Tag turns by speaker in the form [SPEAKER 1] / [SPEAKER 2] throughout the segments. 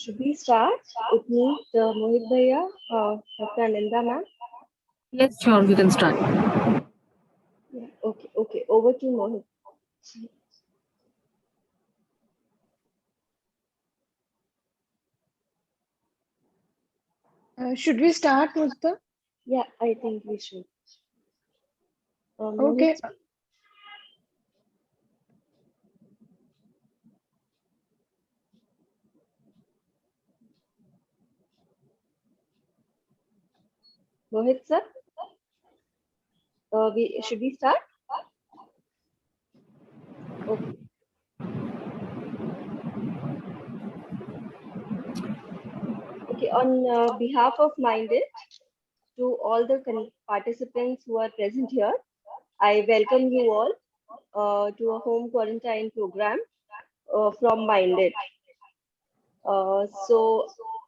[SPEAKER 1] Should we start? Upneet, Mohit Bhaiya, Dr. Ananda ma'am?
[SPEAKER 2] Yes, sure, we can start.
[SPEAKER 1] Yeah, okay. Over to Mohit.
[SPEAKER 3] Should we start, Mujta?
[SPEAKER 1] Yeah, I think we should.
[SPEAKER 3] Okay.
[SPEAKER 1] Mohit, Mohit sir, should we start? Okay. Okay, on behalf of Minded, to all the participants who are present here, I welcome you all to a home quarantine program from Minded. So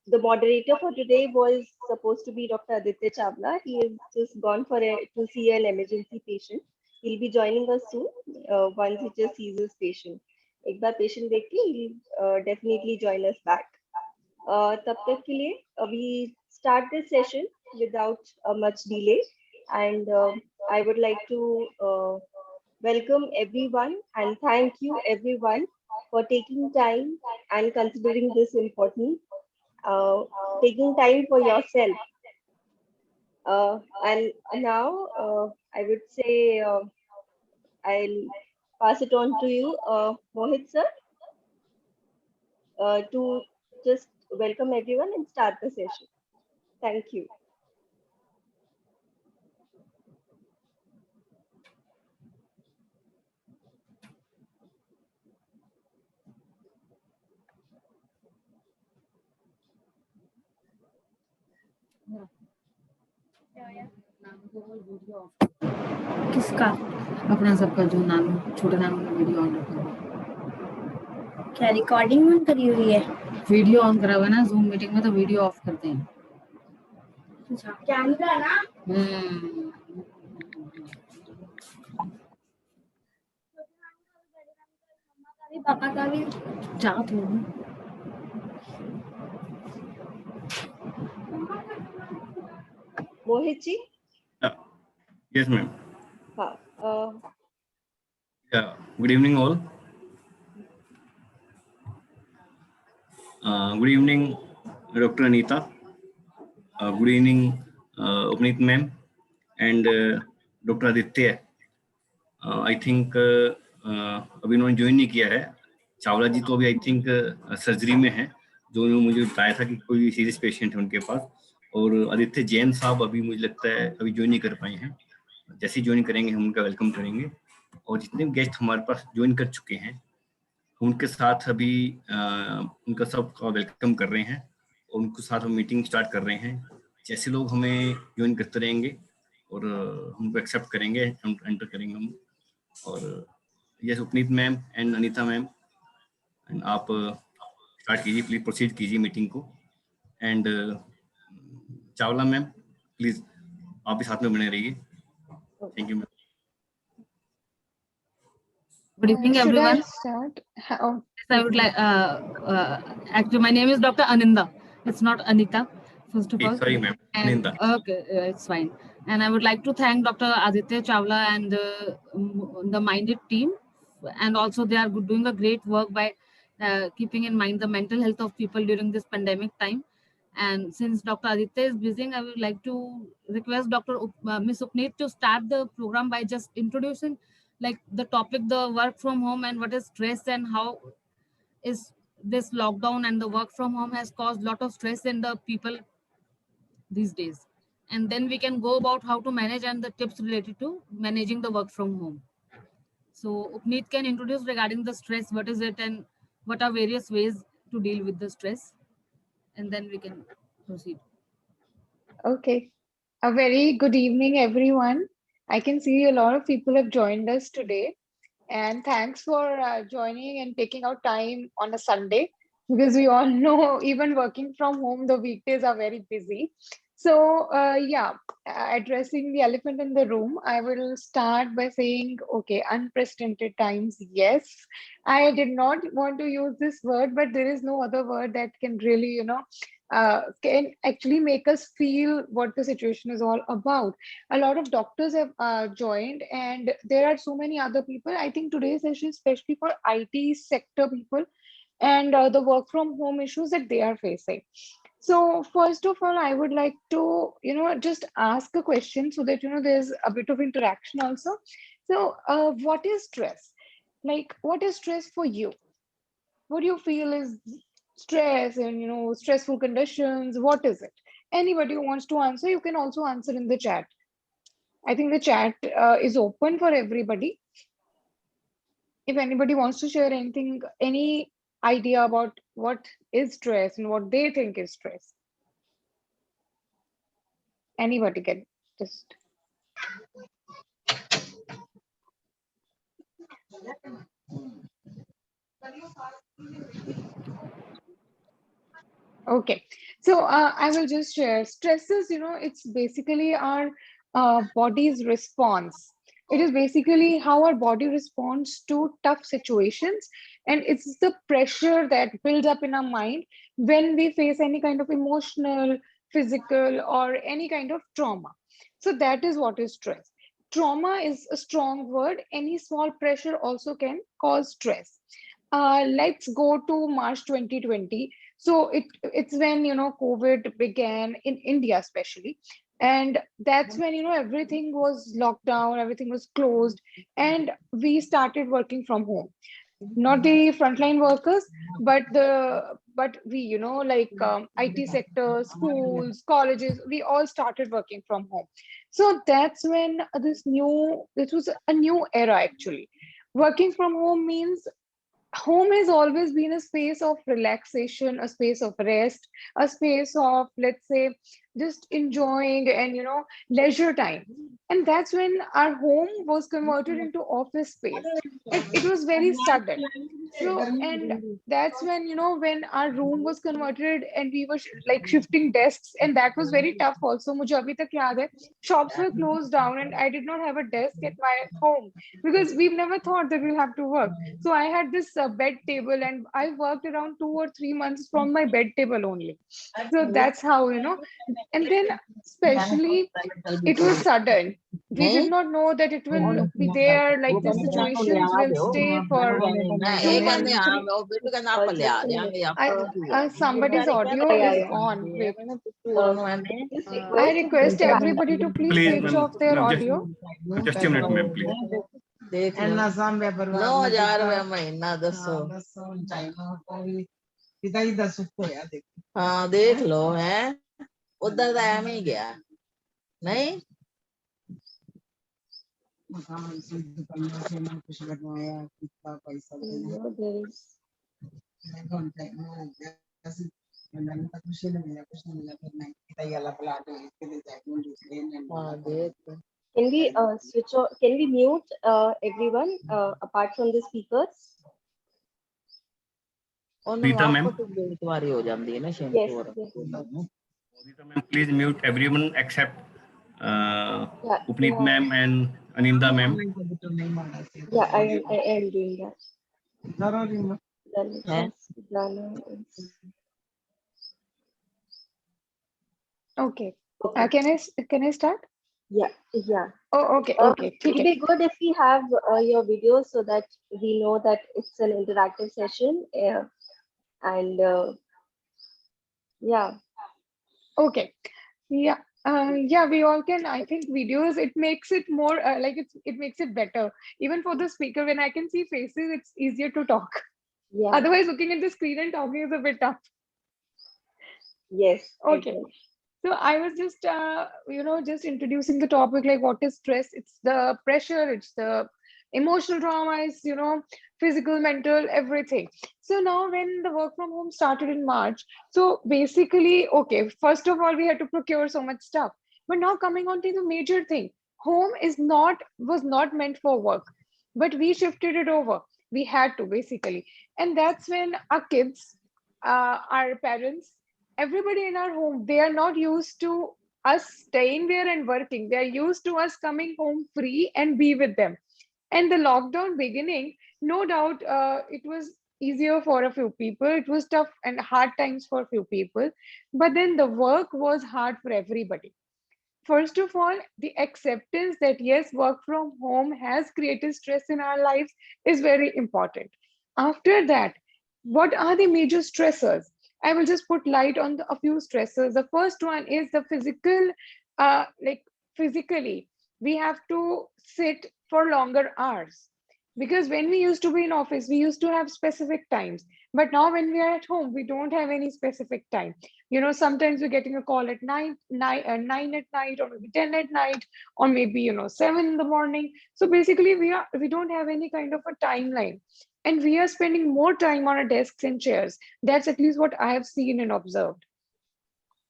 [SPEAKER 1] the moderator for today was supposed to be Dr. Aditya Chawla. He is just gone to see an emergency patient. He'll be joining us soon once he just sees his patient. एक बार patient देख के he'll definitely join us back. तब तक के लिए we start this session without much delay, and I would like to welcome everyone and thank you everyone for taking time and considering this important, taking time for yourself. And now I would say I'll pass it on to you, Mohit sir, to just welcome everyone and start the session. Thank you.
[SPEAKER 2] किसका? अपना सबका जो नाम छोटा नाम video on रखा हुआ।
[SPEAKER 4] क्या रिकॉर्डिंग ऑन करी हुई है?
[SPEAKER 2] वीडियो ऑन करा हुआ है ना, जूम मीटिंग में तो वीडियो ऑफ करते हैं।
[SPEAKER 4] कैमरा ना? पापा का भी
[SPEAKER 2] जा तो
[SPEAKER 1] Mohit ji?
[SPEAKER 5] Yes, ma'am.
[SPEAKER 1] Yeah,
[SPEAKER 5] good evening all. Good evening, Dr. Anita. Good evening, Upneet ma'am and Dr. Aditya. I think अभी उन्होंने ज्वाइन नहीं किया है। चावला जी तो अभी आई थिंक सर्जरी में है, जो मुझे बताया था कि कोई सीरियस पेशेंट है उनके पास। और आदित्य जैन साहब अभी मुझे लगता है अभी ज्वाइन नहीं कर पाए हैं। जैसे ही ज्वाइन करेंगे हम उनका वेलकम करेंगे। और जितने गेस्ट हमारे पास ज्वाइन कर चुके हैं उनके साथ अभी उनका सबका वेलकम कर रहे हैं और उनके साथ हम मीटिंग स्टार्ट कर रहे हैं। जैसे लोग हमें ज्वाइन करते रहेंगे और हमको एक्सेप्ट करेंगे, हम एंटर करेंगे हम। और yes, Upneet ma'am and Anita ma'am, and आप स्टार्ट कीजिए, प्लीज प्रोसीड कीजिए मीटिंग को। एंड चावला मैम प्लीज आप भी साथ में बने रहिए। Thank you ma'am.
[SPEAKER 2] Good evening,
[SPEAKER 3] Should
[SPEAKER 2] everyone.
[SPEAKER 3] I start? Oh,
[SPEAKER 2] Yes, I would like. Actually, my name is Dr. Ananda. It's not Anita. First of all.
[SPEAKER 5] Sorry, ma'am. Ananda.
[SPEAKER 2] Okay, it's fine. And I would like to thank Dr. Aditya Chawla and the Minded team, and also they are doing a great work by keeping in mind the mental health of people during this pandemic time. And since Dr. Aditya is busy, I would like to request Dr. Ms. Upneet to start the program by just introducing like the topic, the work from home, and what is stress and how is this lockdown and the work from home has caused a lot of stress in the people these days. And then we can go about how to manage and the tips related to managing the work from home. So Upneet can introduce regarding the stress, what is it and what are various ways to deal with the stress, and then we can proceed.
[SPEAKER 3] Okay. A very good evening, everyone. I can see a lot of people have joined us today. And thanks for joining and taking out time on a Sunday, because we all know even working from home, the weekdays are very busy. So, addressing the elephant in the room, I will start by saying, okay, unprecedented times, yes. I did not want to use this word, but there is no other word that can really, can actually make us feel what the situation is all about. A lot of doctors have joined, and there are so many other people. I think today's session is especially for IT sector people and the work from home issues that they are facing. So first of all, I would like to, just ask a question so that, there's a bit of interaction also. So what is stress? Like, what is stress for you? What do you feel is stress and, stressful conditions? What is it? Anybody who wants to answer, you can also answer in the chat. I think the chat is open for everybody. If anybody wants to share anything, any idea about what is stress and what they think is stress, anybody can just. Okay, so I will just share. Stress is, it's basically our body's response. It is basically how our body responds to tough situations, and it's the pressure that builds up in our mind when we face any kind of emotional, physical, or any kind of trauma. So that is what is stress. Trauma is a strong word. Any small pressure also can cause stress. Let's go to March 2020. So it's when COVID began in India especially, and that's when everything was locked down, everything was closed, and we started working from home. Not the frontline workers, but we like IT sector, schools, colleges, we all started working from home. So that's when this was a new era actually. Working from home means home has always been a space of relaxation, a space of rest, a space of, let's say, just enjoying and leisure time. And that's when our home was converted into office space. It was very sudden. So, and that's when when our room was converted and we were like shifting desks, and that was very tough also. Mujhe abhi tak yaad hai, shops were closed down and I did not have a desk at my home because we've never thought that we'll have to work. So I had this bed table, and I worked around 2 or 3 months from my bed table only. So that's how, and then especially it was sudden. We did not know that it will be there, like the situations will stay for 2 months. Somebody's audio is on. Wait. I request everybody to please
[SPEAKER 5] Please,
[SPEAKER 3] switch
[SPEAKER 5] ma'am,
[SPEAKER 3] off their
[SPEAKER 5] ma'am,
[SPEAKER 3] audio.
[SPEAKER 5] just a minute, ma'am, please.
[SPEAKER 6] ਦੇਖ ਲਓ
[SPEAKER 7] ਇੰਨਾ ਸਾਂਭਿਆ ਪਰਿਵਾਰ
[SPEAKER 6] 9000 ਰੁਪਏ ਮਹੀਨਾ ਦੱਸੋ
[SPEAKER 7] ਦੱਸੋ ਹੁਣ ਚਾਹੀਦਾ ਉਹ ਵੀ ਪਿਤਾ ਜੀ ਦਾ ਸੁੱਖ ਹੋਇਆ ਦੇਖ
[SPEAKER 6] ਹਾਂ ਦੇਖ ਲਓ ਹੈ ਉਧਰ ਤਾਂ ਐਵੇਂ ਹੀ ਗਿਆ ਨਹੀਂ
[SPEAKER 7] ਮਕਾਨ ਸੀ ਦੁਕਾਨਾਂ ਸੀ ਨਾ ਕੁਛ ਬਣਵਾਇਆ ਕੀਤਾ ਪੈਸਾ ਦੇਣਾ ਮੈਂ ਕੋਣ ਚਾਹੀਦਾ ਅਸੀਂ ਮੈਨੂੰ ਤਾਂ ਕੁਛ ਨਹੀਂ ਮਿਲਿਆ ਕੁਛ ਨਹੀਂ ਮਿਲਿਆ ਫਿਰ ਮੈਂ ਪਿਤਾ ਜੀ ਵਾਲਾ ਪਲਾਟ ਲੈ ਕੇ ਦੇ ਜਾਈਂ ਦੂਸਰੇ ਨੇ
[SPEAKER 6] ਹਾਂ ਦੇਖ
[SPEAKER 1] Can we switch on? Can we mute everyone apart from the speakers?
[SPEAKER 6] ਉਹਨੂੰ
[SPEAKER 5] Rita, ma'am.
[SPEAKER 6] ਆਪਸ ਵਿੱਚ ਬੇਇਤਵਾਰੀ ਹੋ ਜਾਂਦੀ ਹੈ ਨਾ
[SPEAKER 1] Yes.
[SPEAKER 6] Shampoo
[SPEAKER 1] Yes.
[SPEAKER 5] Rita, ma'am, please mute everyone except
[SPEAKER 1] Yeah.
[SPEAKER 5] Upneet
[SPEAKER 1] Yeah.
[SPEAKER 5] ma'am and Aninda ma'am.
[SPEAKER 7] ਨਹੀਂ ਮਾਰਦਾ ਸੀ
[SPEAKER 1] Yeah, I am doing that.
[SPEAKER 7] ਜ਼ਰੂਰੀ ਨਾ
[SPEAKER 1] Then
[SPEAKER 6] Huh?
[SPEAKER 1] Jana is-
[SPEAKER 3] Okay. Can I start?
[SPEAKER 1] Yeah. Yeah.
[SPEAKER 3] Oh, okay. Okay.
[SPEAKER 1] It will be good if we have your videos so that we know that it's an interactive session. And yeah.
[SPEAKER 3] Okay. Yeah. Yeah, we all can. I think videos, it makes it more like it makes it better. Even for the speaker, when I can see faces, it's easier to talk.
[SPEAKER 1] Yeah.
[SPEAKER 3] Otherwise, looking at the screen and talking is a bit tough.
[SPEAKER 1] Yes.
[SPEAKER 3] Okay.
[SPEAKER 1] Exactly.
[SPEAKER 3] So I was just, just introducing the topic, like what is stress? It's the pressure, it's the emotional trauma, it's, physical, mental, everything. So now when the work from home started in March, so basically, okay, first of all, we had to procure so much stuff. But now coming on to the major thing, home was not meant for work, but we shifted it over. We had to basically. And that's when our kids, our parents, everybody in our home, they are not used to us staying there and working. They are used to us coming home free and be with them. And the lockdown beginning, no doubt, it was easier for a few people. It was tough and hard times for a few people, but then the work was hard for everybody. First of all, the acceptance that yes, work from home has created stress in our lives is very important. After that, what are the major stressors? I will just put light on a few stressors. The first one is the physical, like physically, we have to sit for longer hours. Because when we used to be in office, we used to have specific times. But now when we are at home, we don't have any specific time. Sometimes we're getting a call at 9 at night, or maybe 10 at night, or maybe 7 in the morning. So basically we don't have any kind of a timeline, and we are spending more time on our desks and chairs. That's at least what I have seen and observed.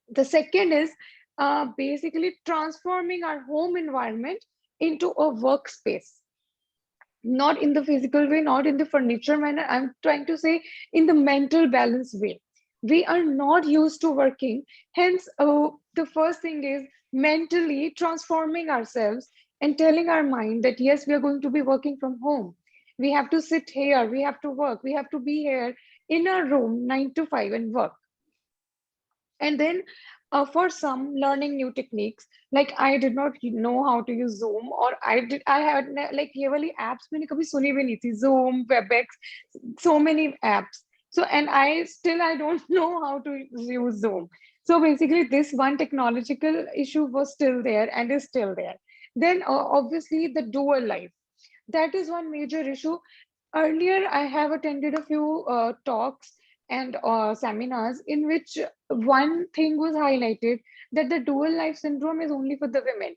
[SPEAKER 3] The second is basically transforming our home environment into a workspace, not in the physical way, not in the furniture manner. I'm trying to say in the mental balance way. We are not used to working. Hence, the first thing is mentally transforming ourselves and telling our mind that yes, we are going to be working from home. We have to sit here, we have to work, we have to be here in our room 9 to 5 and work. And then for some learning new techniques, like I did not know how to use Zoom, or I had like ये वाली apps मैंने कभी सुनी भी नहीं थी, Zoom, WebEx, so many apps. So, and I don't know how to use Zoom. So basically this one technological issue was still there and is still there. Then obviously the dual life, that is one major issue. Earlier, I have attended a few talks and seminars in which one thing was highlighted, that the dual life syndrome is only for the women.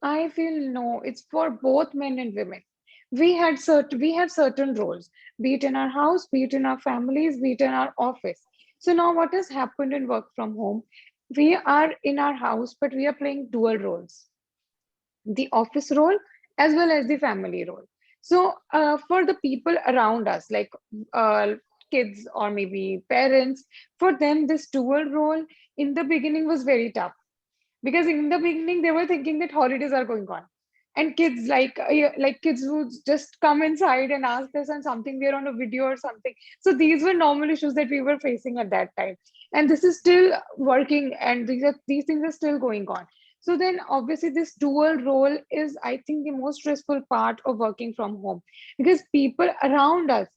[SPEAKER 3] I feel no, it's for both men and women. We have certain roles, be it in our house, be it in our families, be it in our office. So now what has happened in work from home? We are in our house, but we are playing dual roles, the office role as well as the family role. So for the people around us, like kids or maybe parents, for them this dual role in the beginning was very tough, because in the beginning they were thinking that holidays are going on, and kids like kids would just come inside and ask us on something, we're on a video or something. So these were normal issues that we were facing at that time, and this is still working, and these things are still going on. So then obviously this dual role is, I think, the most stressful part of working from home, because people around us,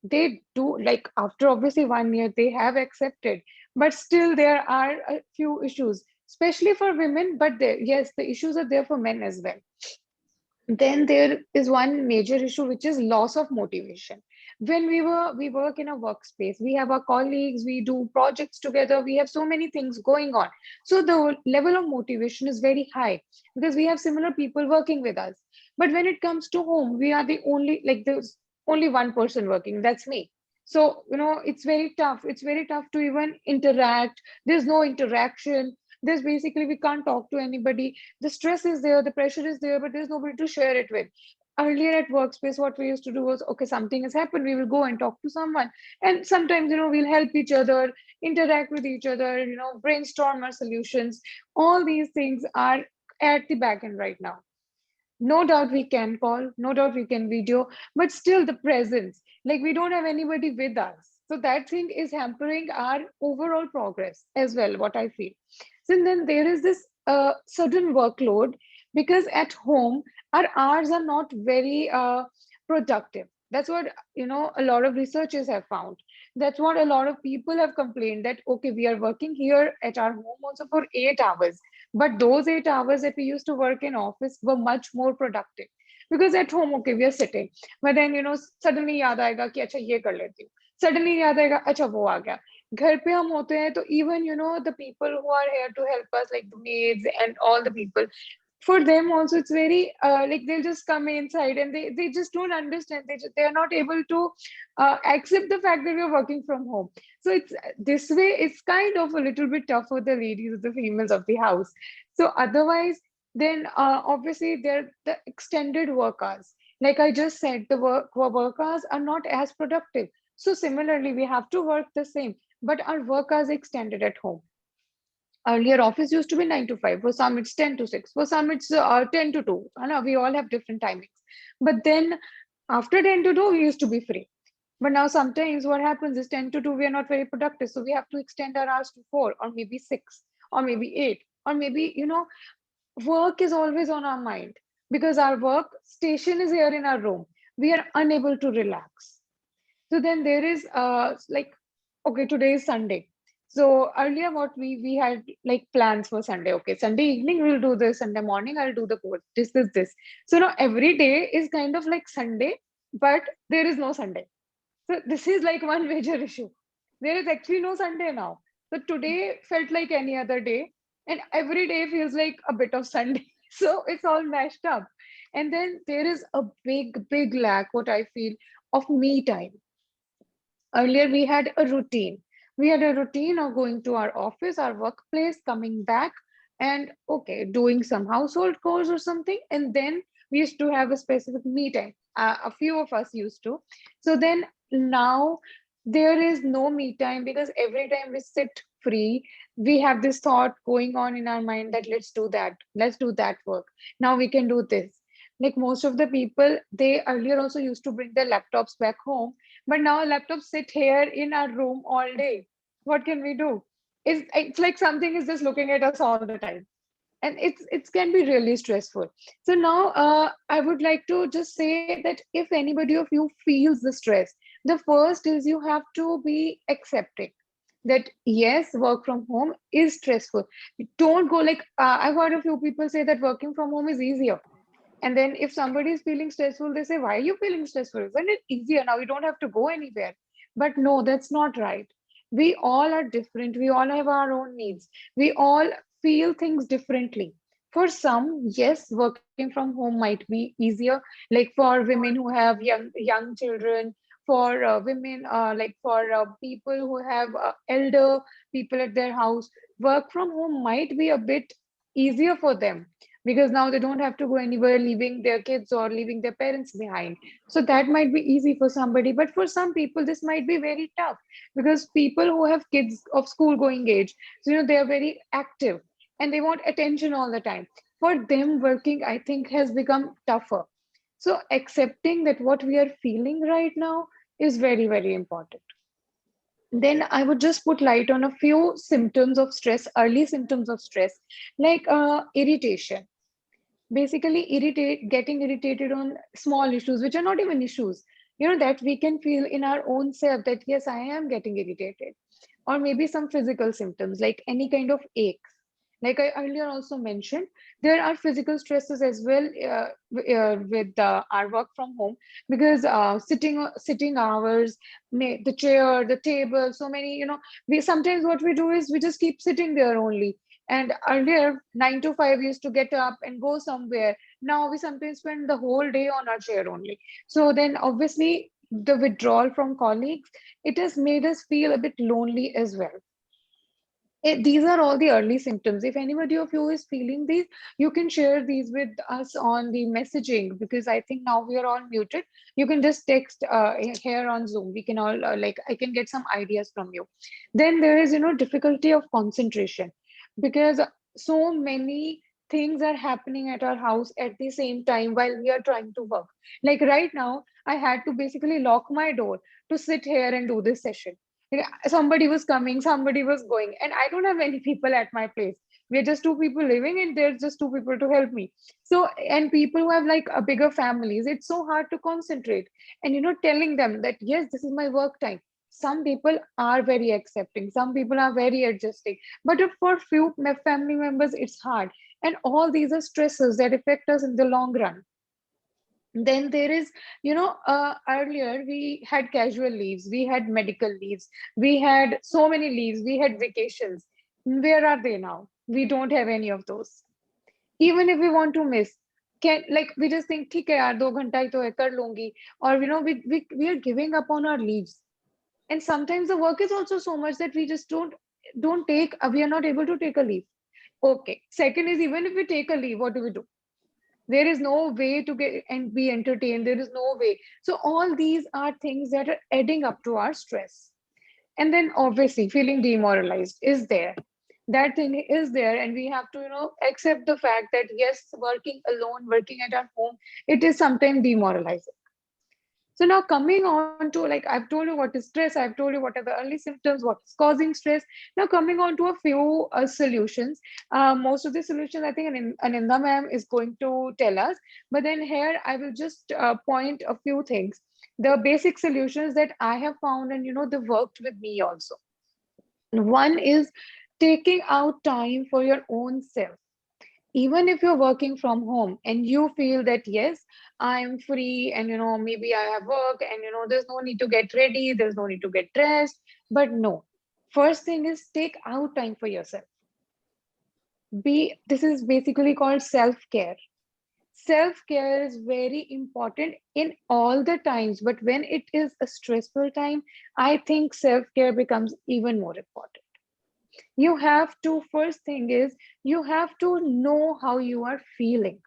[SPEAKER 3] they do, like after obviously 1 year they have accepted, but still there are a few issues, especially for women, but yes, the issues are there for men as well. Then there is one major issue, which is loss of motivation. When we work in a workspace, we have our colleagues, we do projects together, we have so many things going on. So the level of motivation is very high because we have similar people working with us. But when it comes to home, we are the only, like there's only one person working, that's me. So, it's very tough. It's very tough to even interact. There's no interaction. There's basically, we can't talk to anybody. The stress is there, the pressure is there, but there's nobody to share it with. Earlier at workspace, what we used to do was, okay, something has happened, we will go and talk to someone. And sometimes, we'll help each other, interact with each other, brainstorm our solutions. All these things are at the back end right now. No doubt we can call, no doubt we can video, but still the presence, like we don't have anybody with us. So that thing is hampering our overall progress as well, what I feel. So then there is this sudden workload, because at home, our hours are not very productive. That's what, a lot of researchers have found. That's what a lot of people have complained, that, okay, we are working here at our home also for 8 hours, but those 8 hours that we used to work in office were much more productive. Because at home, okay, we are sitting, but then, suddenly yaad aayega ki, acha, ye kar leti hu. suddenly याद आएगा अच्छा वो आ गया. घर पे हम होते हैं तो even the people who are here to help us, like the maids and all the people, for them also it's very like they'll just come inside and they just don't understand. They are not able to accept the fact that we're working from home. So it's this way, it's kind of a little bit tough for the ladies or the females of the house. So otherwise, then obviously they're the extended work hours. Like I just said, the work hours are not as productive. So similarly, we have to work the same, but our work hours extended at home. Earlier, office used to be 9 to 5. For some, it's 10 to 6. For some, it's 10 to 2. We all have different timings. But then after 10 to 2, we used to be free. But now sometimes what happens is 10 to 2, we are not very productive. So we have to extend our hours to 4 or maybe 6 or maybe 8 or maybe, work is always on our mind because our work station is here in our room. We are unable to relax. So then there is like, okay, today is Sunday. So earlier what we had like plans for Sunday. Okay, Sunday evening we'll do this, Sunday morning I'll do the code. This. So now every day is kind of like Sunday, but there is no Sunday. So this is like one major issue. There is actually no Sunday now. So today felt like any other day, and every day feels like a bit of Sunday. So it's all mashed up. And then there is a big lack, what I feel, of me time. Earlier, we had a routine. We had a routine of going to our office, our workplace, coming back, and okay, doing some household chores or something. And then we used to have a specific me time. A few of us used to. So then now there is no me time because every time we sit free, we have this thought going on in our mind that let's do that work. Now we can do this. Like most of the people, they earlier also used to bring their laptops back home, but now laptops sit here in our room all day. What can we do? It's like something is just looking at us all the time. And it can be really stressful. So now I would like to just say that if anybody of you feels the stress, the first is you have to be accepting that yes, work from home is stressful. Don't go like I've heard a few people say that working from home is easier, and then if somebody is feeling stressful, they say, why are you feeling stressful? Isn't it easier now? You don't have to go anywhere. But no, that's not right. We all are different. We all have our own needs. We all feel things differently. For some, yes, working from home might be easier. Like for women who have young children, for women, like for people who have elder people at their house, work from home might be a bit easier for them because now they don't have to go anywhere, leaving their kids or leaving their parents behind. So that might be easy for somebody, but for some people this might be very tough because people who have kids of school going age, so they are very active and they want attention all the time. For them, working, I think, has become tougher. So accepting that what we are feeling right now is very important. Then I would just put light on a few symptoms of stress, early symptoms of stress, like irritation. Basically getting irritated on small issues which are not even issues, that we can feel in our own self that yes, I am getting irritated. Or maybe some physical symptoms like any kind of aches. Like I earlier also mentioned, there are physical stresses as well with our work from home because sitting hours, the chair, the table, so many, we sometimes what we do is we just keep sitting there only. And earlier, 9 to 5 used to get up and go somewhere. Now we sometimes spend the whole day on our chair only. So then obviously the withdrawal from colleagues, it has made us feel a bit lonely as well. These are all the early symptoms. If anybody of you is feeling these, you can share these with us on the messaging because I think now we are all muted. You can just text here on Zoom. We can all like I can get some ideas from you. Then there is difficulty of concentration because so many things are happening at our house at the same time while we are trying to work. Like right now, I had to basically lock my door to sit here and do this session. Somebody was coming, somebody was going, and I don't have any people at my place. We're just two people living, and there's just two people to help me. So, and people who have like a bigger families, it's so hard to concentrate. And telling them that yes, this is my work time. Some people are very accepting, some people are very adjusting, but for few family members, it's hard. And all these are stresses that affect us in the long run. Then there is, earlier we had casual leaves, we had medical leaves, we had so many leaves, we had vacations. Where are they now? We don't have any of those. Even if we want to miss, can, like, we just think, ठीक है यार 2 घंटा ही तो है कर लूंगी, or we are giving up on our leaves. And sometimes the work is also so much that we just don't take, we are not able to take a leave. Okay, second is, even if we take a leave, what do? There is no way to get and be entertained, there is no way. So all these are things that are adding up to our stress. And then obviously feeling demoralized is there, that thing is there, and we have to accept the fact that yes, working alone, working at our home, it is sometimes demoralizing. So now coming on to, like, I've told you what is stress, I've told you what are the early symptoms, what's causing stress. Now coming on to a few solutions. Most of the solutions I think Aninda ma'am is going to tell us, but then here I will just point a few things, the basic solutions that I have found, and they worked with me also. One is taking out time for your own self. Even if you're working from home and you feel that yes, I'm free, and maybe I have work, and there's no need to get ready, there's no need to get dressed, but no, first thing is take out time for yourself. This is basically called self-care. Self-care is very important in all the times, but when it is a stressful time, I think self-care becomes even more important. You have to, first thing is, you have to know how you are feeling.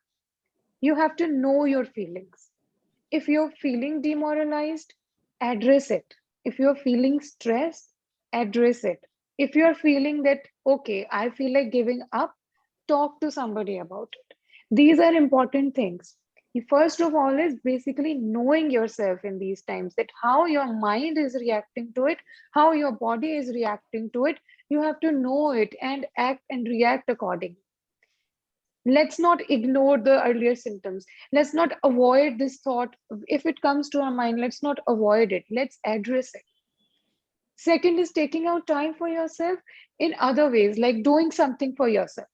[SPEAKER 3] You have to know your feelings. If you're feeling demoralized, address it. If you're feeling stressed, address it. If you're feeling that, okay, I feel like giving up, talk to somebody about it. These are important things. First of all is basically knowing yourself in these times, that how your mind is reacting to it, how your body is reacting to it. You have to know it and act and react accordingly. Let's not ignore the earlier symptoms. Let's not avoid this thought. If it comes to our mind, let's not avoid it. Let's address it. Second is taking out time for yourself in other ways, like doing something for yourself.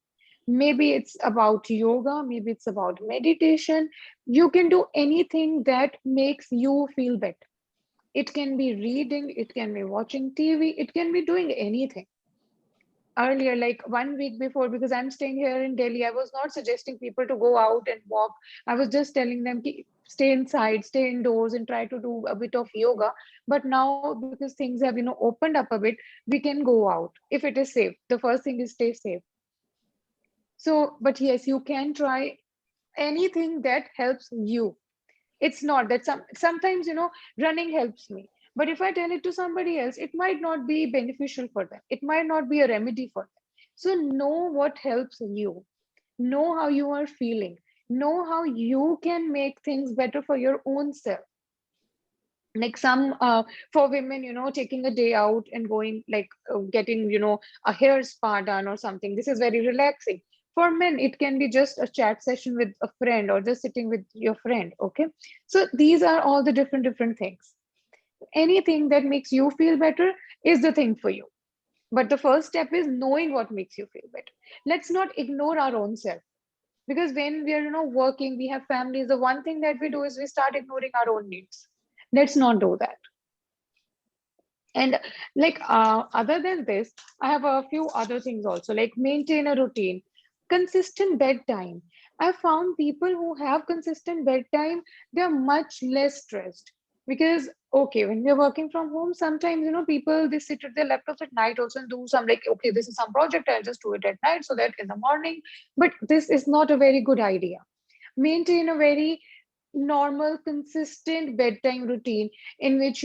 [SPEAKER 3] Maybe it's about yoga, maybe it's about meditation. You can do anything that makes you feel better. It can be reading, it can be watching TV, it can be doing anything. Earlier, like 1 week before, because I'm staying here in Delhi, I was not suggesting people to go out and walk. I was just telling them to stay inside, stay indoors, and try to do a bit of yoga. But now, because things have opened up a bit, we can go out if it is safe. The first thing is stay safe. So, but yes, you can try anything that helps you. It's not that sometimes running helps me, but if I tell it to somebody else, it might not be beneficial for them, it might not be a remedy for them. So know what helps you, know how you are feeling, know how you can make things better for your own self. Like some for women, taking a day out and going, like getting a hair spa done or something, this is very relaxing. For men, it can be just a chat session with a friend or just sitting with your friend. Okay, so these are all the different things. Anything that makes you feel better is the thing for you, but the first step is knowing what makes you feel better. Let's not ignore our own self, because when we are working, we have families, the one thing that we do is we start ignoring our own needs. Let's not do that. And like other than this, I have a few other things also, like maintain a routine, consistent bedtime. I found people who have consistent bedtime, they're much less stressed. Because okay, when we're working from home, sometimes people, they sit at their laptops at night also and do some, like, okay, this is some project, I'll just do it at night so that in the morning. But this is not a very good idea. Maintain a very normal, consistent bedtime routine in which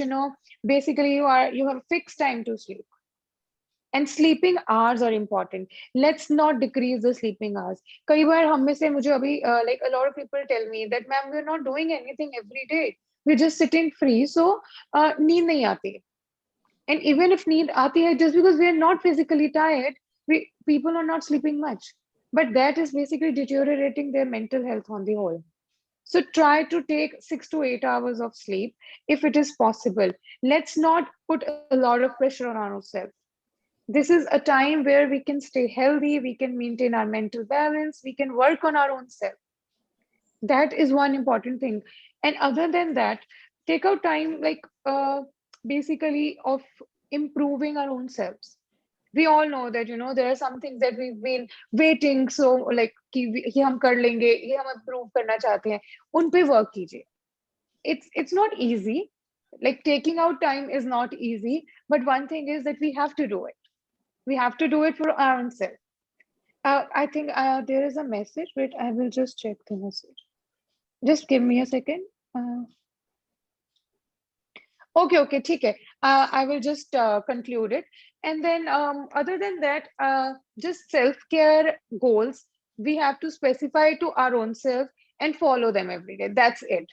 [SPEAKER 3] basically you have a fixed time to sleep. And sleeping hours are important. Let's not decrease the sleeping hours. कई बार हम में से मुझे अभी like a lot of people tell me that ma'am, we're not doing anything every day, we're just sitting free, so नींद नहीं आती. And even if नींद आती है, just because we are not physically tired, people are not sleeping much, but that is basically deteriorating their mental health on the whole. So try to take 6 to 8 hours of sleep if it is possible. Let's not put a lot of pressure on ourselves. This is a time where we can stay healthy, we can maintain our mental balance, we can work on our own self. That is one important thing. And other than that, take out time, like basically of improving our own selves. We all know that, you know, there are some things that we've been waiting, so like कि हम कर लेंगे, ये हम improve करना चाहते हैं, उन पे work कीजिए. It's not easy. Like taking out time is not easy, but one thing is that we have to do it. We have to do it for our own self. I think there is a message. Wait, I will just check the message. Just give me a second. Okay, ठीक है. I will just conclude it. And then other than that, just self-care goals, we have to specify to our own self and follow them every day. That's it.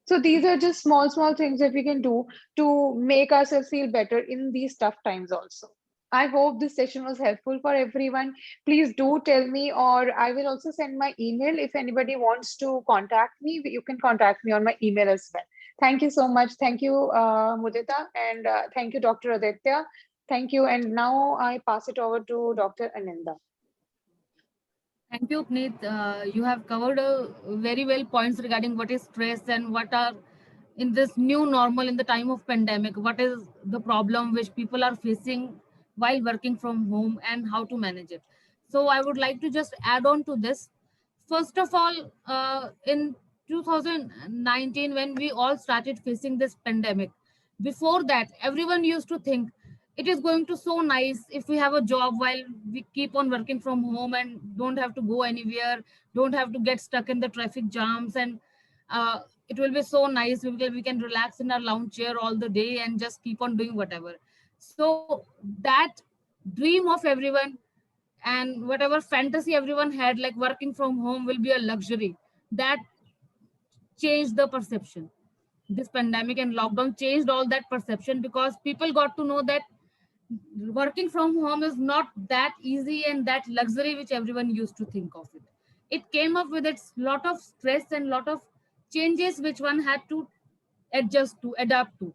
[SPEAKER 3] So these are just small things that we can do to make ourselves feel better in these tough times also. I hope this session was helpful for everyone. Please do tell me, or I will also send my email. If anybody wants to contact me, you can contact me on my email as well. Thank you so much. Thank you, Mudita, and thank you, Dr. Aditya. Thank you. And now I pass it over to Dr. Ananda.
[SPEAKER 2] Thank you, Puneet. You have covered very well points regarding what is stress and what are in this new normal in the time of pandemic. What is the problem which people are facing while working from home and how to manage it. So I would like to just add on to this. First of all, in 2019, when we all started facing this pandemic, before that, everyone used to think it is going to so nice if we have a job while we keep on working from home and don't have to go anywhere, don't have to get stuck in the traffic jams, and it will be so nice. We can relax in our lounge chair all the day and just keep on doing whatever. So that dream of everyone and whatever fantasy everyone had, like working from home will be a luxury, that changed the perception. This pandemic and lockdown changed all that perception because people got to know that working from home is not that easy and that luxury which everyone used to think of it. It came up with its lot of stress and lot of changes which one had to adjust to, adapt to.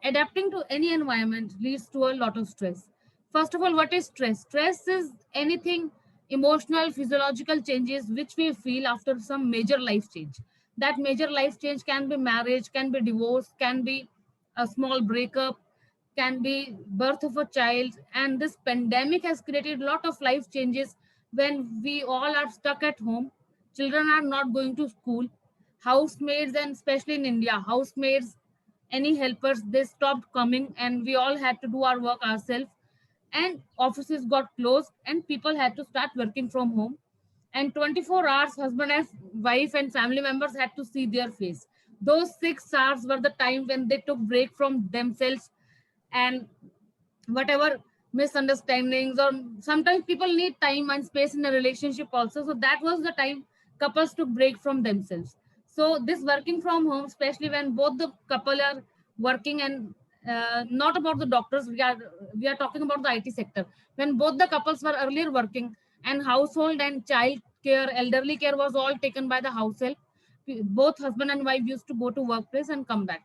[SPEAKER 2] Adapting to any environment leads to a lot of stress. First of all, what is stress? Stress is anything emotional, physiological changes which we feel after some major life change. That major life change can be marriage, can be divorce, can be a small breakup, can be birth of a child. And this pandemic has created a lot of life changes when we all are stuck at home. Children are not going to school. Housemaids, and especially in India, housemaids, any helpers, they stopped coming and we all had to do our work ourselves. And offices got closed and people had to start working from home. And 24 hours, husband and wife and family members had to see their face. Those 6 hours were the time when they took break from themselves and whatever misunderstandings, or sometimes people need time and space in a relationship also, so that was the time couples took break from themselves. So this working from home, especially when both the couple are working, and not about the doctors, we are talking about the IT sector, when both the couples were earlier working and household and child care, elderly care was all taken by the house help, both husband and wife used to go to workplace and come back.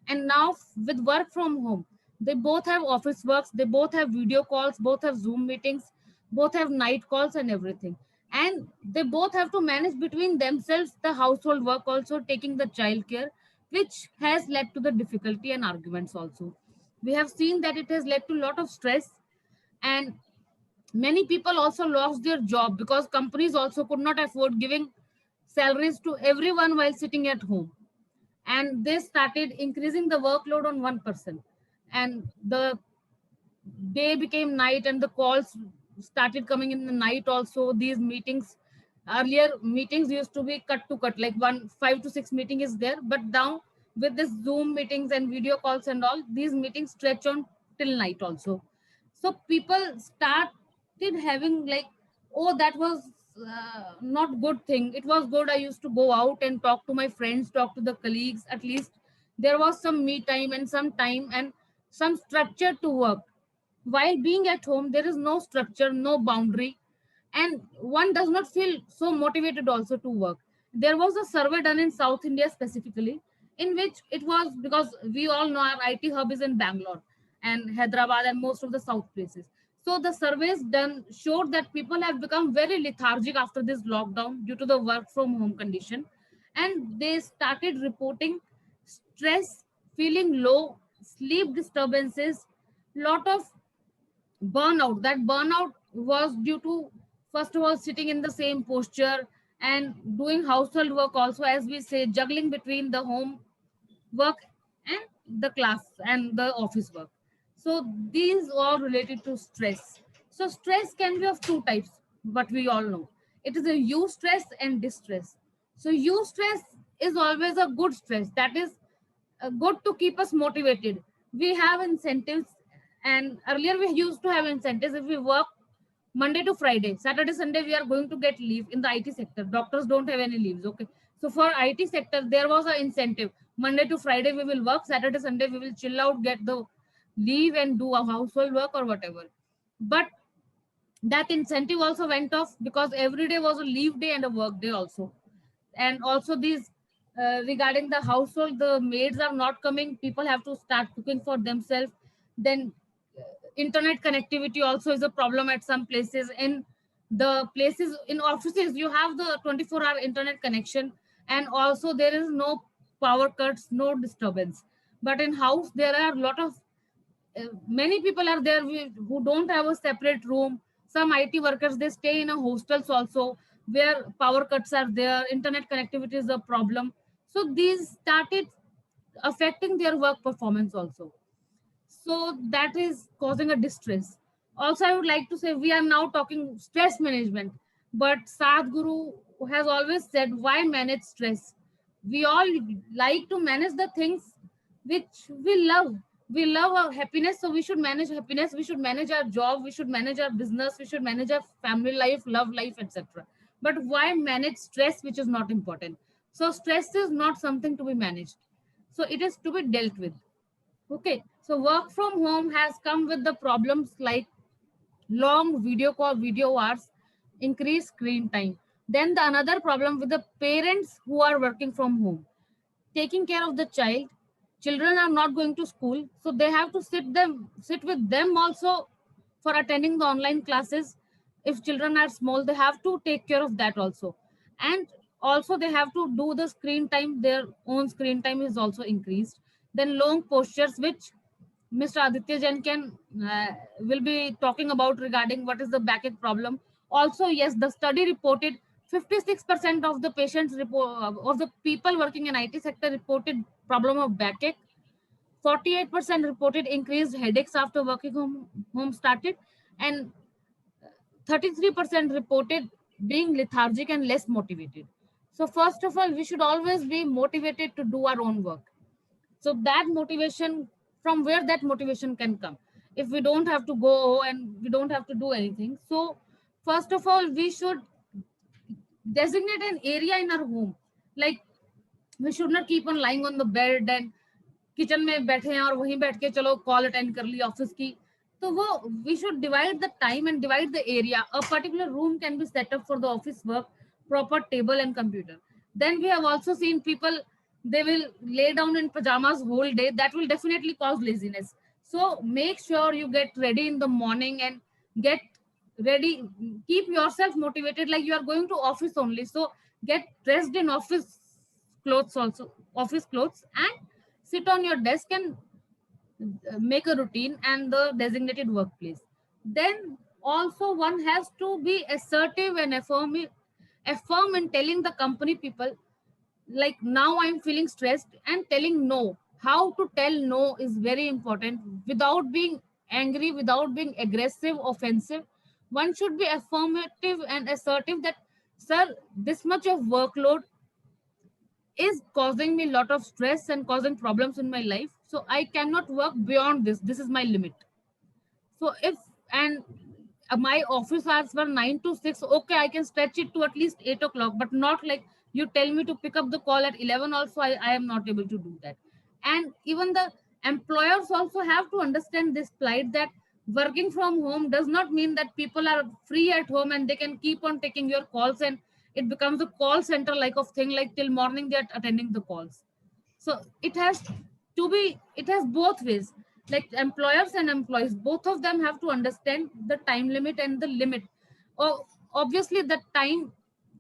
[SPEAKER 2] And now with work from home, they both have office works, they both have video calls, both have Zoom meetings, both have night calls and everything. And they both have to manage between themselves the household work, also taking the child care, which has led to the difficulty and arguments also. We have seen that it has led to a lot of stress, and many people also lost their job because companies also could not afford giving salaries to everyone while sitting at home, and they started increasing the workload on one person, and the day became night and the calls started coming in the night also. These meetings, earlier meetings used to be cut to cut, like 5 to 6 meeting is there, but now with this Zoom meetings and video calls and all, these meetings stretch on till night also. So people started having like, oh, that was not good thing. It was good, I used to go out and talk to my friends, talk to the colleagues, at least there was some me time and some time and some structure to work. While being at home, there is no structure, no boundary, and one does not feel so motivated also to work. There was a survey done in South India specifically, in which it was, because we all know our IT hub is in Bangalore and Hyderabad and most of the South places. So the surveys done showed that people have become very lethargic after this lockdown due to the work from home condition. and they started reporting stress, feeling low, sleep disturbances, lot of burnout. That burnout was due to, first of all, sitting in the same posture and doing household work also, as we say, juggling between the home work and the class and the office work. So these are related to stress. So stress can be of two types, but we all know it is a eustress and distress. So eustress is always a good stress, that is good to keep us motivated. We have incentives, and earlier we used to have incentives. If we work Monday to Friday, Saturday, Sunday, we are going to get leave in the IT sector. Doctors don't have any leaves. Okay. So for IT sector, there was an incentive. Monday to Friday, we will work. Saturday, Sunday, we will chill out, get the leave and do a household work or whatever. But that incentive also went off because every day was a leave day and a work day also. And also these regarding the household, the maids are not coming. People have to start cooking for themselves. Then internet connectivity also is a problem at some places. In the places in offices, you have the 24-hour internet connection, and also there is no power cuts, no disturbance. But in house, there are a lot of many people are there who don't have a separate room. Some IT workers, they stay in a hostels also, where power cuts are there, internet connectivity is a problem. So these started affecting their work performance also. So that is causing a distress. Also, I would like to say we are now talking stress management, but Sadhguru has always said, why manage stress? We all like to manage the things which we love. We love our happiness, so we should manage happiness. We should manage our job. We should manage our business. We should manage our family life, love life, etc. But why manage stress, which is not important? So stress is not something to be managed. So it is to be dealt with. Okay, so work from home has come with the problems like long video call, video hours, increased screen time. Then the another problem with the parents who are working from home, taking care of the child. Children are not going to school, so they have to sit with them also for attending the online classes. If children are small, they have to take care of that also, and also they have to do the screen time. Their own screen time is also increased. Then long postures, which Mr. Aditya Jain can will be talking about regarding what is the backache problem. Also, yes, the study reported 56% of the patients of the people working in IT sector reported problem of backache. 48% reported increased headaches after working home started, and 33% reported being lethargic and less motivated. So first of all, we should always be motivated to do our own work. So that motivation, from where that motivation can come, if we don't have to go and we don't have to do anything. So first of all, we should designate an area in our home. Like, we should not keep on lying on the bed and kitchen में बैठे हैं और वहीं बैठ के चलो call attend कर ली office की. तो वो we should divide the time and divide the area. A particular room can be set up for the office work, proper table and computer. Then we have also seen people, they will lay down in pajamas whole day. That will definitely cause laziness. So make sure you get ready in the morning and get ready. Keep yourself motivated like you are going to office only. So get dressed in office clothes also, office clothes, and sit on your desk and make a routine and the designated workplace. Then also one has to be assertive and affirm in telling the company people, like, now I'm feeling stressed, and telling no. How to tell no is very important without being angry, without being aggressive, offensive. One should be affirmative and assertive that, sir, this much of workload is causing me a lot of stress and causing problems in my life. So I cannot work beyond this. This is my limit. So if, and my office hours were 9 to 6, okay, I can stretch it to at least 8 o'clock, but not like you tell me to pick up the call at 11 also, I am not able to do that. And even the employers also have to understand this plight, that working from home does not mean that people are free at home and they can keep on taking your calls and it becomes a call center like of thing, like till morning they're attending the calls. So it has to be, it has both ways, like employers and employees, both of them have to understand the time limit and the limit. Oh, obviously the time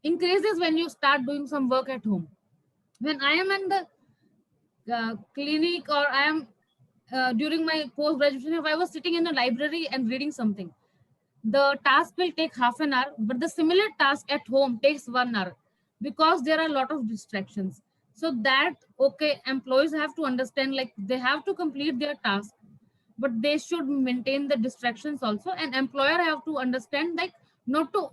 [SPEAKER 2] increases when you start doing some work at home. When I am in the clinic, or I am during my post graduation, if I was sitting in a library and reading something, the task will take half an hour, but the similar task at home takes 1 hour, because there are a lot of distractions. So that, okay, employees have to understand, like they have to complete their task, but they should maintain the distractions also. And employer have to understand, like, not to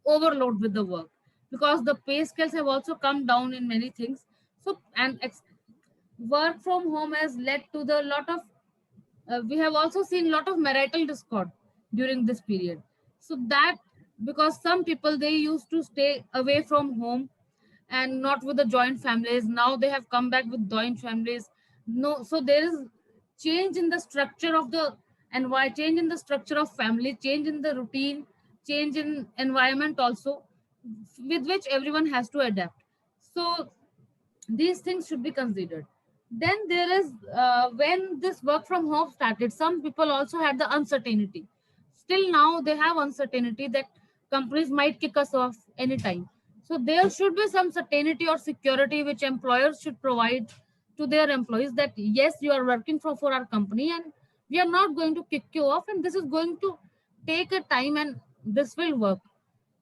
[SPEAKER 2] overload with the work, because the pay scales have also come down in many things. So, and work from home has led to the lot of we have also seen lot of marital discord during this period. So that, because some people, they used to stay away from home and not with the joint families, now they have come back with joint families. No, so there is change in the structure of the, and why change in the structure of family, change in the routine, change in environment also, with which everyone has to adapt. So these things should be considered. Then there is when this work from home started, some people also had the uncertainty. Still now they have uncertainty that companies might kick us off anytime. So there should be some certainty or security which employers should provide to their employees, that yes, you are working for our company, and we are not going to kick you off, and this is going to take a time, and this will work.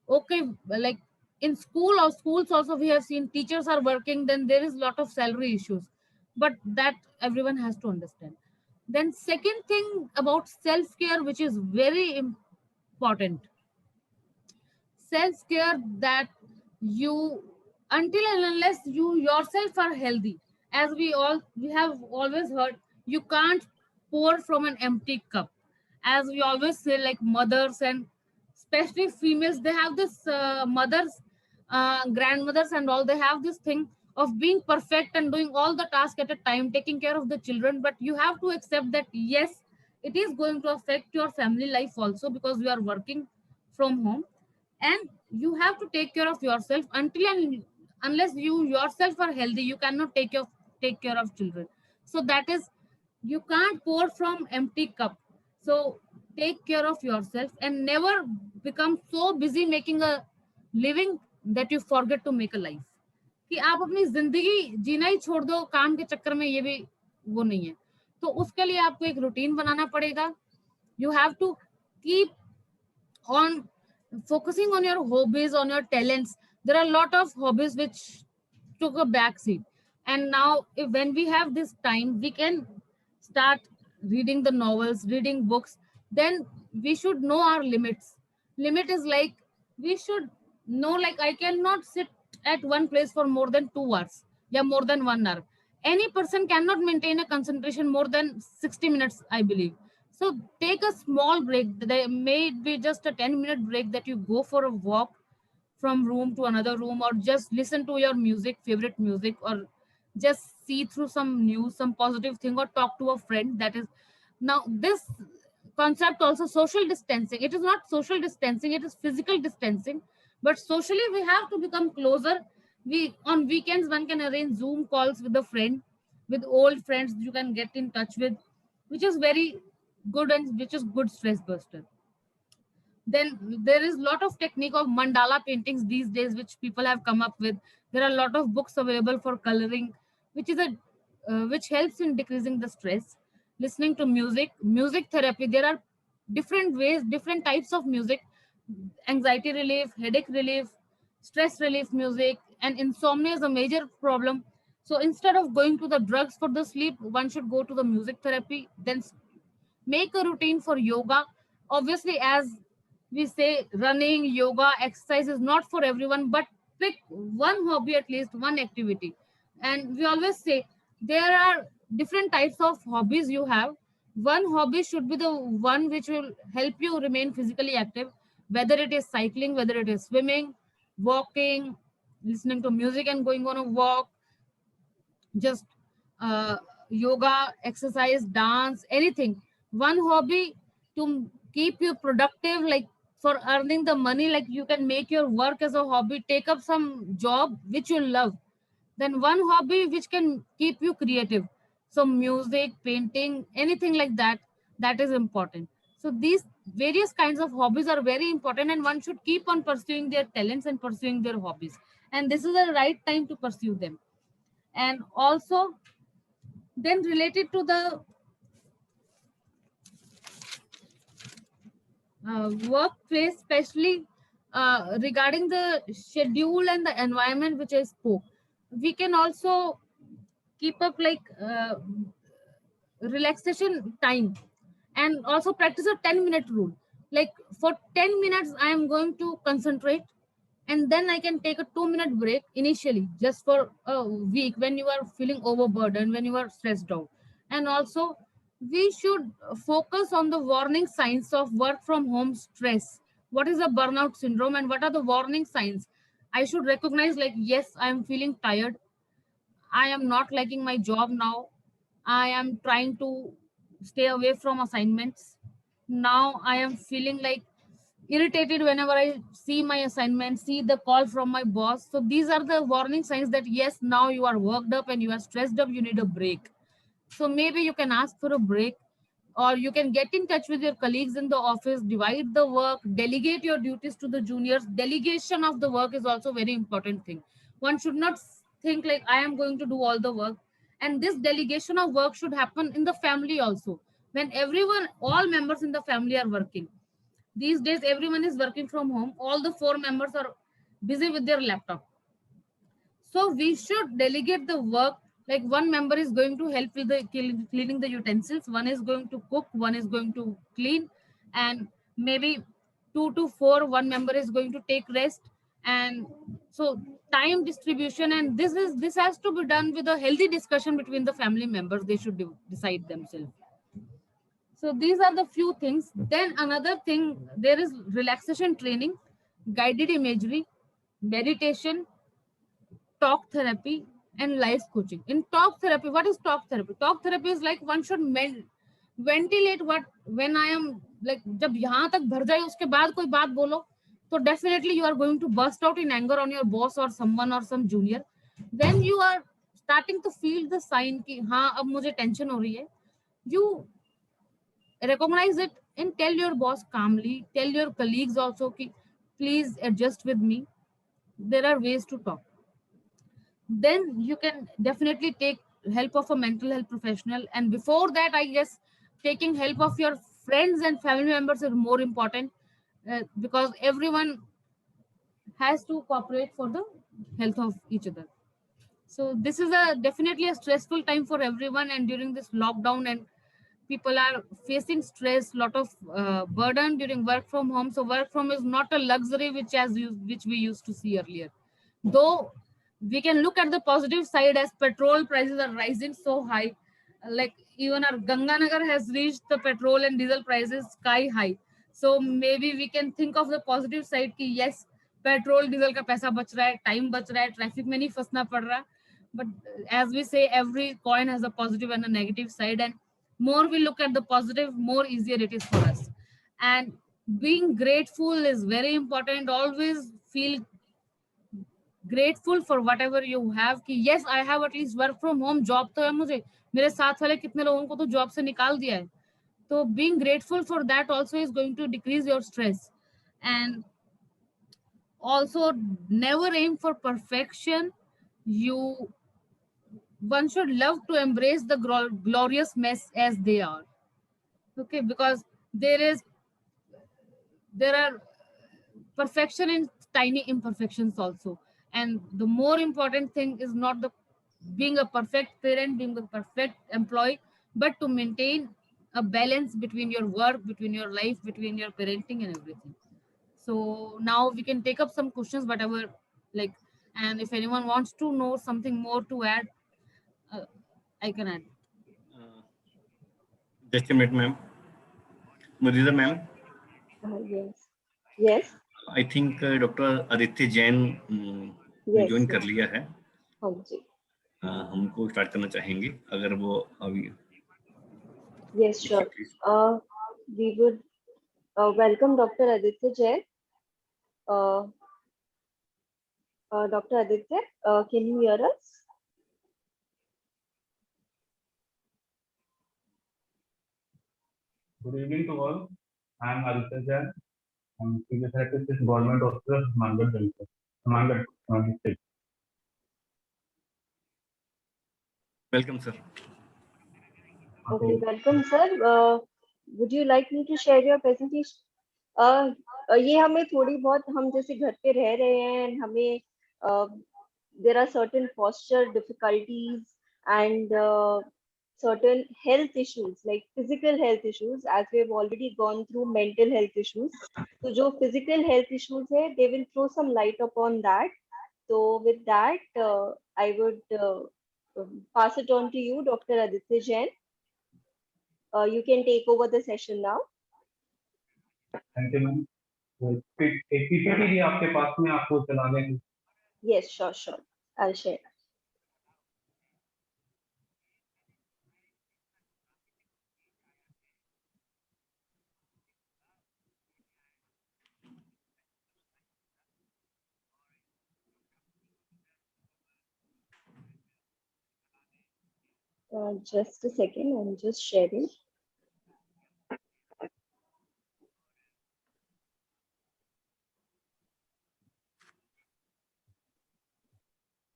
[SPEAKER 2] Okay, like in school or schools also, we have seen teachers are working, then there is lot of salary issues, but that everyone has to understand. Then second thing about self care, which is very important, self care, that you, until and unless you yourself are healthy, as we have always heard, you can't pour from an empty cup. As we always say, like mothers, and especially females, they have this mothers, grandmothers and all, they have this thing of being perfect and doing all the tasks at a time, taking care of the children. But you have to accept that yes, it is going to affect your family life also, because you are working from home, and you have to take care of yourself. Until and unless you yourself are healthy, you cannot take care of children. So that is, you can't pour from empty cup. So take care of yourself, and never become so busy making a living that you forget to make a life. कि आप अपनी जिंदगी जीना ही छोड़ दो काम के चक्कर में, ये भी वो नहीं है. तो उसके लिए आपको एक रूटीन बनाना पड़ेगा. You have to keep on focusing on your hobbies, on your talents. There are a lot of hobbies which took a back seat, and now when we have this time, we can start reading the novels, reading books. Then we should know our limits. Limit is like, we should know, like I cannot sit at one place for more than 2 hours, yeah, more than 1 hour. Any person cannot maintain a concentration more than 60 minutes, I believe. So take a small break. There may be just a 10-minute break, that you go for a walk from room to another room, or just listen to your music, favorite music, or just see through some news, some positive thing, or talk to a friend. That is, now this concept also, social distancing. It is not social distancing, it is physical distancing. But socially, we have to become closer. We, on weekends, one can arrange Zoom calls with a friend, with old friends you can get in touch with, which is very good, and which is good stress buster. Then there is a lot of technique of mandala paintings these days, which people have come up with. There are a lot of books available for coloring, which is a which helps in decreasing the stress. Listening to music, music therapy. There are different ways, different types of music: anxiety relief, headache relief, stress relief music. And insomnia is a major problem. So instead of going to the drugs for the sleep, one should go to the music therapy. Then make a routine for yoga. Obviously, as we say, running, yoga, exercise is not for everyone, but pick one hobby, at least one activity. And we always say, there are different types of hobbies you have. One hobby should be the one which will help you remain physically active, whether it is cycling, whether it is swimming, walking, listening to music and going on a walk, just uh, yoga, exercise, dance, anything. One hobby to keep you productive, like for earning the money, like you can make your work as a hobby, take up some job which you love. Then one hobby which can keep you creative. So music, painting, anything like that, that is important. So these various kinds of hobbies are very important, and one should keep on pursuing their talents and pursuing their hobbies. And this is the right time to pursue them. And also then related to the workplace, especially regarding the schedule and the environment which I spoke, we can also keep up like relaxation time, and also practice a 10-minute rule. Like for 10 minutes I am going to concentrate, and then I can take a 2-minute break initially, just for a week, when you are feeling overburdened, when you are stressed out. And also we should focus on the warning signs of work from home stress. What is a burnout syndrome and what are the warning signs? I should recognize, like, yes, I am feeling tired, I am not liking my job now, I am trying to stay away from assignments. Now I am feeling like irritated whenever I see my assignment, see the call from my boss. So these are the warning signs that yes, now you are worked up and you are stressed up, you need a break. So maybe you can ask for a break, or you can get in touch with your colleagues in the office, divide the work, delegate your duties to the juniors. Delegation of the work is also very important thing. One should not think like I am going to do all the work. And this delegation of work should happen in the family also, when everyone, all members in the family are working. These days everyone is working from home, all the 4 members are busy with their laptop. So we should delegate the work. Like one member is going to help with the cleaning the utensils, one is going to cook, one is going to clean, and maybe 2 to 4, one member is going to take rest. And so time distribution, and this has to be done with a healthy discussion between the family members. They should decide themselves. So these are the few things. Then another thing, there is relaxation training, guided imagery, meditation, talk therapy, and life coaching. In talk therapy, what is talk therapy? Talk therapy is like one should ventilate what, when I am like, जब यहाँ तक भर जाए उसके बाद कोई बात बोलो, तो definitely you are going to burst out in anger on your boss or someone or some junior. Then you are starting to feel the sign कि हाँ अब मुझे tension हो रही है. You recognize it and tell your boss calmly, tell your colleagues also कि please adjust with me. There are ways to talk. Then you can definitely take help of a mental health professional. And before that, I guess taking help of your friends and family members is more important, because everyone has to cooperate for the health of each other. So this is a definitely a stressful time for everyone, and during this lockdown, and people are facing stress, lot of burden during work from home. So work from is not a luxury which we used to see earlier. Though we can look at the positive side, as petrol prices are rising so high, like even our Ganganagar has reached the petrol and diesel prices sky high. So maybe we can think of the positive side कि yes, petrol diesel का पैसा बच रहा है, time बच रहा है, traffic में नहीं फंसना पड़ रहा. But as we say, every coin has a positive and a negative side, and more we look at the positive, more easier it is for us. And being grateful is very important. Always feel grateful for whatever you have. कि yes, I have at least work from home, job तो है मुझे, मेरे साथ वाले कितने लोगों को तो job से निकाल दिया है. So being grateful for that also is going to decrease your stress. And also never aim for perfection. One should love to embrace the glorious mess as they are. Okay, because there are perfection in tiny imperfections also. And the more important thing is not the being a perfect parent, being a perfect employee, but to maintain a balance between your work, between your life, between your parenting and everything. So now we can take up some questions, whatever, like, and if anyone wants to know something more to add, I can add.
[SPEAKER 5] Just a minute, ma'am. Mudita, ma'am.
[SPEAKER 1] Yes. Yes.
[SPEAKER 5] I think Dr. Aditya Jain
[SPEAKER 1] Yes.
[SPEAKER 5] Join कर लिया है.
[SPEAKER 1] हाँ जी.
[SPEAKER 5] हमको start करना चाहेंगे अगर वो अभी.
[SPEAKER 1] Yes, sure. We would welcome Dr. Aditya Jain. Dr. Aditya, can you hear us?
[SPEAKER 8] Good evening to all. I am Aditya Jain. I am physiotherapist at Government Hospital, Mangalore district.
[SPEAKER 5] Welcome, sir.
[SPEAKER 1] Okay, welcome, sir. Would you like me to share your presentation? ये हमें थोड़ी बहुत, हम जैसे घर पे रह रहे हैं, हमें there are certain posture difficulties and certain health issues like physical health issues, as we have already gone through mental health issues. So जो physical health issues है, they will throw some light upon that. So with that, I would pass it on to you, Dr. Aditya Jain. You can take over the session now.
[SPEAKER 8] Thank you ma'am. एक PPT भी आपके पास में, आपको चला देंगे।
[SPEAKER 1] Yes, sure. I'll share. Just a second, I'm just sharing.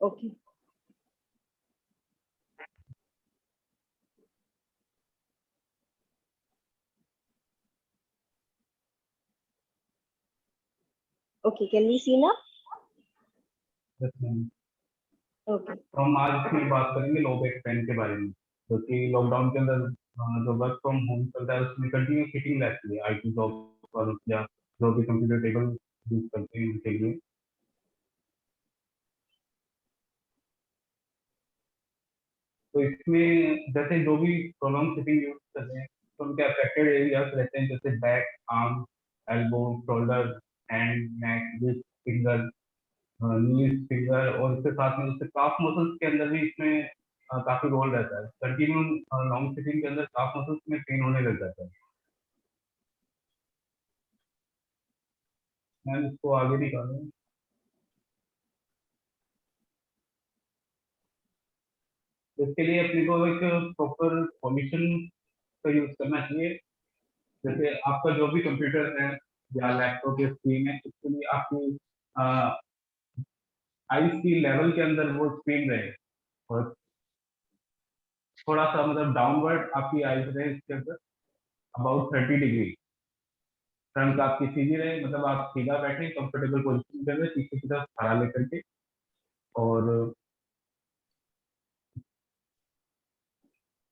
[SPEAKER 1] Okay. Okay, can we see now?
[SPEAKER 8] Yes ma'am.
[SPEAKER 1] Okay.
[SPEAKER 8] तो हम आज इसमें बात करेंगे लो बैक पेन के बारे में, जो कि लॉकडाउन के अंदर जो वर्क फ्रॉम होम चलता है उसमें कंटिन्यू सिटिंग रहती है, IT जॉब और या जो भी कंप्यूटर टेबल यूज करते हैं उनके लिए। तो इसमें जैसे जो भी प्रोलॉन्ग सिटिंग यूज करते हैं तो उनके अफेक्टेड एरियाज रहते हैं, जैसे back, arm, elbow, shoulder, hand, neck, wrist, finger, knees, finger, और इसके साथ में जैसे काफ मसल्स के अंदर भी इसमें काफी रोल रहता है। कंटिन्यू लॉन्ग सिटिंग के अंदर काफ मसल्स में पेन होने लग जाता है। मैम इसको आगे निकालें। इसके लिए अपने को एक प्रॉपर पोजिशन का यूज करना चाहिए। जैसे आपका जो भी कंप्यूटर है या लैपटॉप या स्क्रीन है, इसके लिए आपकी आईज की लेवल के अंदर वो स्क्रीन रहे और थोड़ा सा मतलब डाउनवर्ड आपकी आईज रहे इसके अंदर अबाउट 30 डिग्री। फ्रंट आपकी सीधी रहे, मतलब आप सीधा बैठे कंफर्टेबल पोजीशन के अंदर, पीछे की तरफ खड़ा लेकर के। और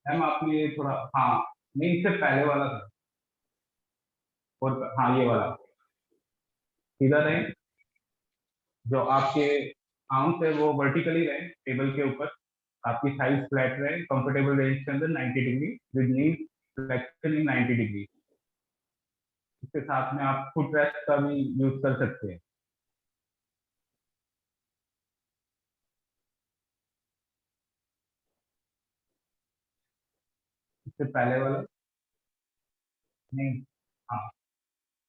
[SPEAKER 8] मैम आप ये थोड़ा, हाँ नहीं इससे पहले वाला था, और हाँ ये वाला सीधा रहे, जो आपके आर्म्स है वो वर्टिकली रहे टेबल के ऊपर, आपकी साइज फ्लैट रहे, कंफर्टेबल रेंज के अंदर 90 degree with knee flexion in 90 degree. इसके साथ में आप फुट रेस्ट का भी यूज कर सकते हैं। इससे पहले वाला नहीं, हाँ।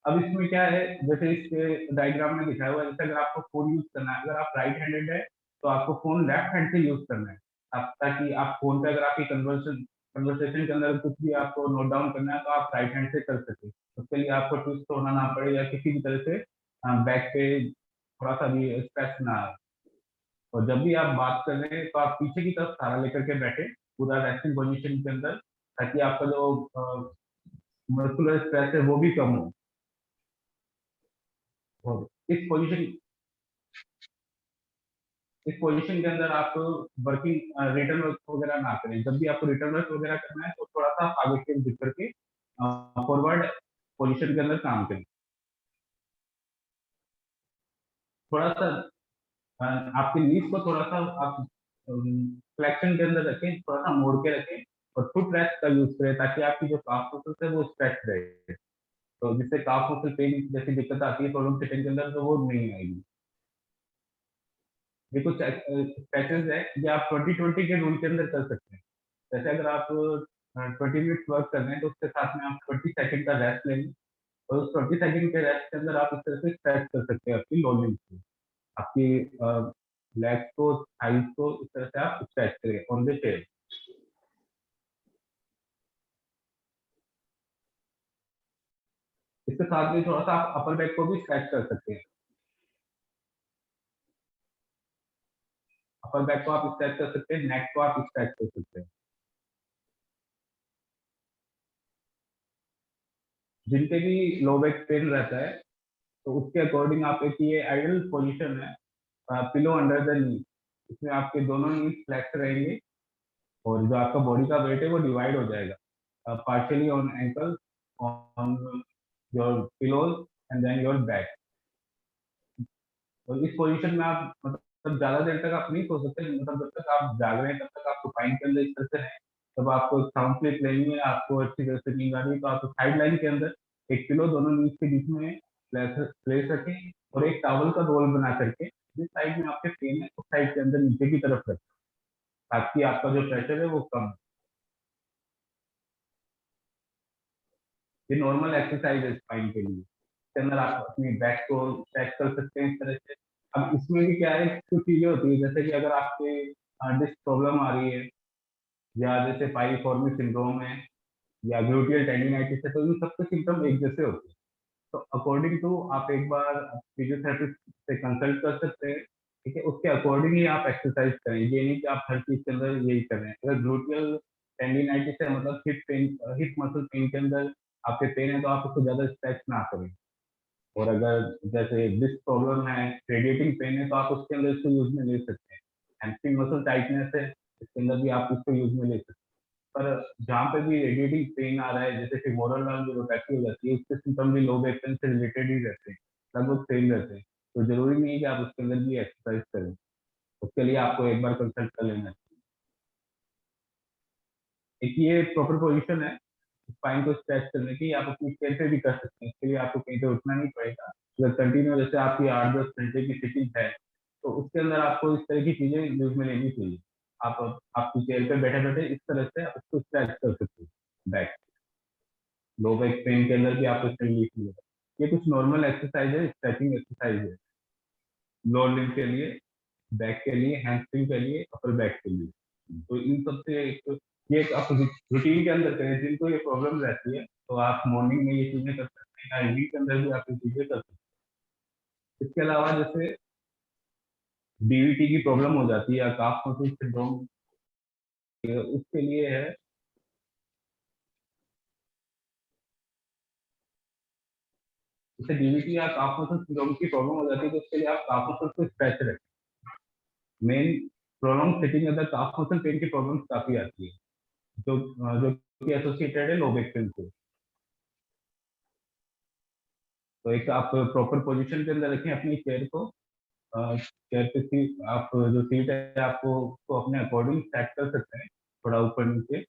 [SPEAKER 8] अब इसमें क्या है, जैसे इस डायग्राम में दिखाया हुआ है, जैसे अगर आपको फोन यूज करना है, अगर आप राइट हैंडेड है तो आपको फोन लेफ्ट हैंड से यूज करना है, ताकि आप फोन पे अगर आपकी कन्वर्सेशन के अंदर कुछ भी आपको नोट डाउन करना है तो आप राइट हैंड से कर सके। उसके लिए आपको ट्विस्ट होना ना पड़े या किसी भी तरह से बैक पे थोड़ा सा भी स्ट्रेस ना आए। और जब भी आप बात कर रहे हैं तो आप पीछे की तरफ सहारा लेकर के बैठे पूरा रेस्टिंग पोजिशन के अंदर, ताकि आपका जो मस्कुलर स्ट्रेस है वो भी कम हो। और इस पोजीशन के अंदर आप वर्किंग रिटर्न वर्क वगैरह ना करें। जब भी आपको रिटर्न वर्क वगैरह करना है तो थोड़ा सा आप आगे की दिख करके फॉरवर्ड पोजीशन के अंदर काम करें। थोड़ा सा आपके नीज को थोड़ा सा आप फ्लेक्शन के अंदर रखें, थोड़ा सा मोड़ के रखें, और फुट रेस्ट का यूज करें ताकि आपकी जो काफ मसल्स है वो स्ट्रेच रहे, तो जिससे काफ मसल पेन जैसी दिक्कत आती है प्रॉब्लम सिटिंग के अंदर तो वो नहीं आएगी। ये कुछ स्ट्रेचेस है ये आप 20-20 के रूल के अंदर कर सकते हैं। जैसे अगर आप 20 मिनट वर्क कर रहे हैं तो उसके साथ में आप 20 सेकंड का रेस्ट लेंगे, और उस 20 सेकंड के रेस्ट के अंदर आप इस तरह से स्ट्रेच कर सकते हैं अपनी लोअर लिम्स को, आपकी लेग्स को, थाइज को इस तरह से आप स्ट्रेच करें ऑन द चेयर। इसके साथ में थोड़ा सा आप अपर बैक को भी स्ट्रेच कर सकते हैं। अपर बैक को आप स्ट्रेच कर सकते हैं, नेक को आप स्ट्रेच कर सकते हैं। जिनके भी लो बैक पेन रहता है तो उसके अकॉर्डिंग आप एक ये आइडियल पोजीशन है पिलो अंडर द नी। इसमें आपके दोनों नी फ्लेक्स रहेंगे और जो आपका बॉडी का वेट है वो डिवाइड हो जाएगा partially on ankle, on your pillows and then your back. और इस पोजीशन में आप मतलब ज्यादा देर तक आप नहीं सो सकते, मतलब जब तक आप जाग रहे हैं तब तक आप सुपाइन के अंदर इस तरह से रहें। तब आपको साउंड स्लीप लेनी है, आपको अच्छी तरह से नींद आ रही है, तो आप साइड लाइन के अंदर एक पिलो दोनों नीज के बीच में प्लेस रखें और एक टॉवल का रोल बना करके जिस साइड में आपके पेन है उस साइड के अंदर नीचे की तरफ रखें, ताकि आपका जो प्रेशर है वो कम हो। ये नॉर्मल एक्सरसाइज है स्पाइन के लिए। इसके अंदर आप अपनी बैक को स्ट्रेच कर सकते हैं इस तरह से। अब इसमें भी क्या है, कुछ चीजें होती है जैसे कि अगर आपके डिस्क प्रॉब्लम आ रही है या जैसे पाइरिफॉर्मी सिंड्रोम है या ग्लूटियल टेंडिनाइटिस है, तो इन सबके सिम्टम एक जैसे होते हैं। तो अकॉर्डिंग टू आप एक बार फिजियोथेरेपिस्ट से कंसल्ट कर सकते हैं, ठीक है। उसके अकॉर्डिंग ही आप एक्सरसाइज करें, ये नहीं कि आप हर चीज के अंदर यही करें। अगर ग्लूटियल टेंडिनाइटिस है मतलब hip pain, hip muscle pain के अंदर आपके पेन है तो आप उसको ज्यादा स्ट्रेच ना करें। और अगर जैसे डिस्क प्रॉब्लम है, रेडिएटिंग पेन है, तो आप उसके अंदर इसको यूज में ले सकते हैं। हैमस्ट्रिंग मसल टाइटनेस है, इसके अंदर भी आप इसको यूज में ले सकते हैं। पर जहाँ पे भी रेडिएटिंग पेन आ रहा है, जैसे फिमोरल नर्व जो रोटैक्टी हो जाती है, उसके सिम्टम भी लो बैक पेन से रिलेटेड ही रहते हैं, लगभग सेम रहते हैं। तो जरूरी नहीं है कि आप उसके अंदर भी एक्सरसाइज करें, उसके लिए आपको एक बार कंसल्ट कर लेना चाहिए। एक ये प्रॉपर पोजीशन है स्पाइन को स्ट्रेच करने की, आप अपनी चेयर पे भी कर सकते हैं, इसके लिए आपको कहीं पे उठना नहीं पड़ेगा। अगर कंटिन्यू जैसे आपकी 8-10 घंटे की सिटिंग है तो उसके अंदर आपको इस तरह की चीजें यूज में लेनी चाहिए। आप आपकी चेयर पे बैठे बैठे इस तरह से उसको स्ट्रेच कर सकते हैं बैक। लो बैक पेन के अंदर भी आपको इससे रिलीफ मिलेगा। ये कुछ नॉर्मल एक्सरसाइज है, स्ट्रेचिंग एक्सरसाइज है लोअर लिम्ब के लिए, बैक के लिए, हैमस्ट्रिंग के लिए, अपर बैक के लिए। तो इन सब से ये एक आप रूटीन के अंदर करें। जिनको ये प्रॉब्लम रहती है तो आप मॉर्निंग में ये चीजें कर सकते हैं, इवनिंग के अंदर भी आप ये चीजें कर सकते हैं। इसके अलावा जैसे डीवीटी की प्रॉब्लम हो जाती है या काफ मसल सिंड्रोम, उसके लिए है जैसे डीवीटी या काफ मसल सिंड्रोम की प्रॉब्लम हो जाती है तो उसके लिए आप काफ मसल को स्ट्रेच रखें। मेन प्रॉब्लम सिटिंग अंदर काफ मसल पेन की प्रॉब्लम काफी आती है जो जो कि एसोसिएटेड है लो बैक पेन से। तो एक आप प्रॉपर पोजीशन के अंदर रखें अपनी चेयर को, चेयर पे सीट, आप जो सीट है आपको उसको अपने अकॉर्डिंग सेट कर सकते हैं, थोड़ा ऊपर नीचे।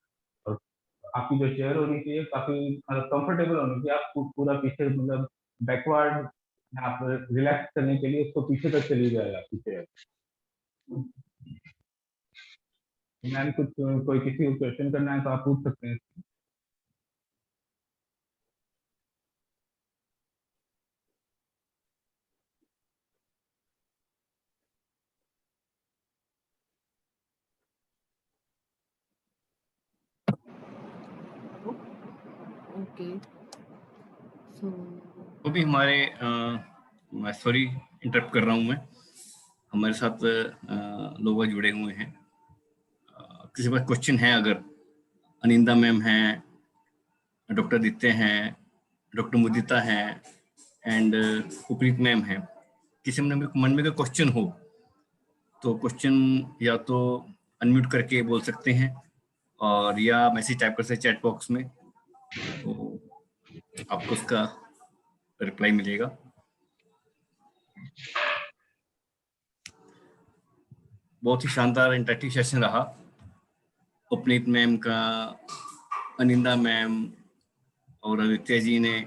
[SPEAKER 8] और आपकी जो चेयर होनी चाहिए काफी कंफर्टेबल होनी चाहिए। आप पूरा पीछे मतलब बैकवर्ड आप रिलैक्स करने के लिए उसको पीछे तक चली जाए आपकी चेयर। मैम कुछ कोई किसी को क्वेश्चन करना है तो आप पूछ सकते हैं।
[SPEAKER 2] Okay. So
[SPEAKER 5] वो भी हमारे सॉरी इंटरप्ट कर रहा हूँ मैं, हमारे साथ लोग जुड़े हुए हैं। किसी पास क्वेश्चन है अगर, अनिंदा मैम हैं, डॉक्टर आदित्य हैं, डॉक्टर मुदिता हैं एंड उपरीत मैम हैं, किसी मन में का क्वेश्चन हो तो क्वेश्चन या तो अनम्यूट करके बोल सकते हैं और या मैसेज टाइप कर सकते चैट बॉक्स में, तो आपको उसका रिप्लाई मिलेगा। बहुत ही शानदार इंटरेक्टिव सेशन रहा। उपनीत मैम का, अनिंदा मैम और आदित्य जी ने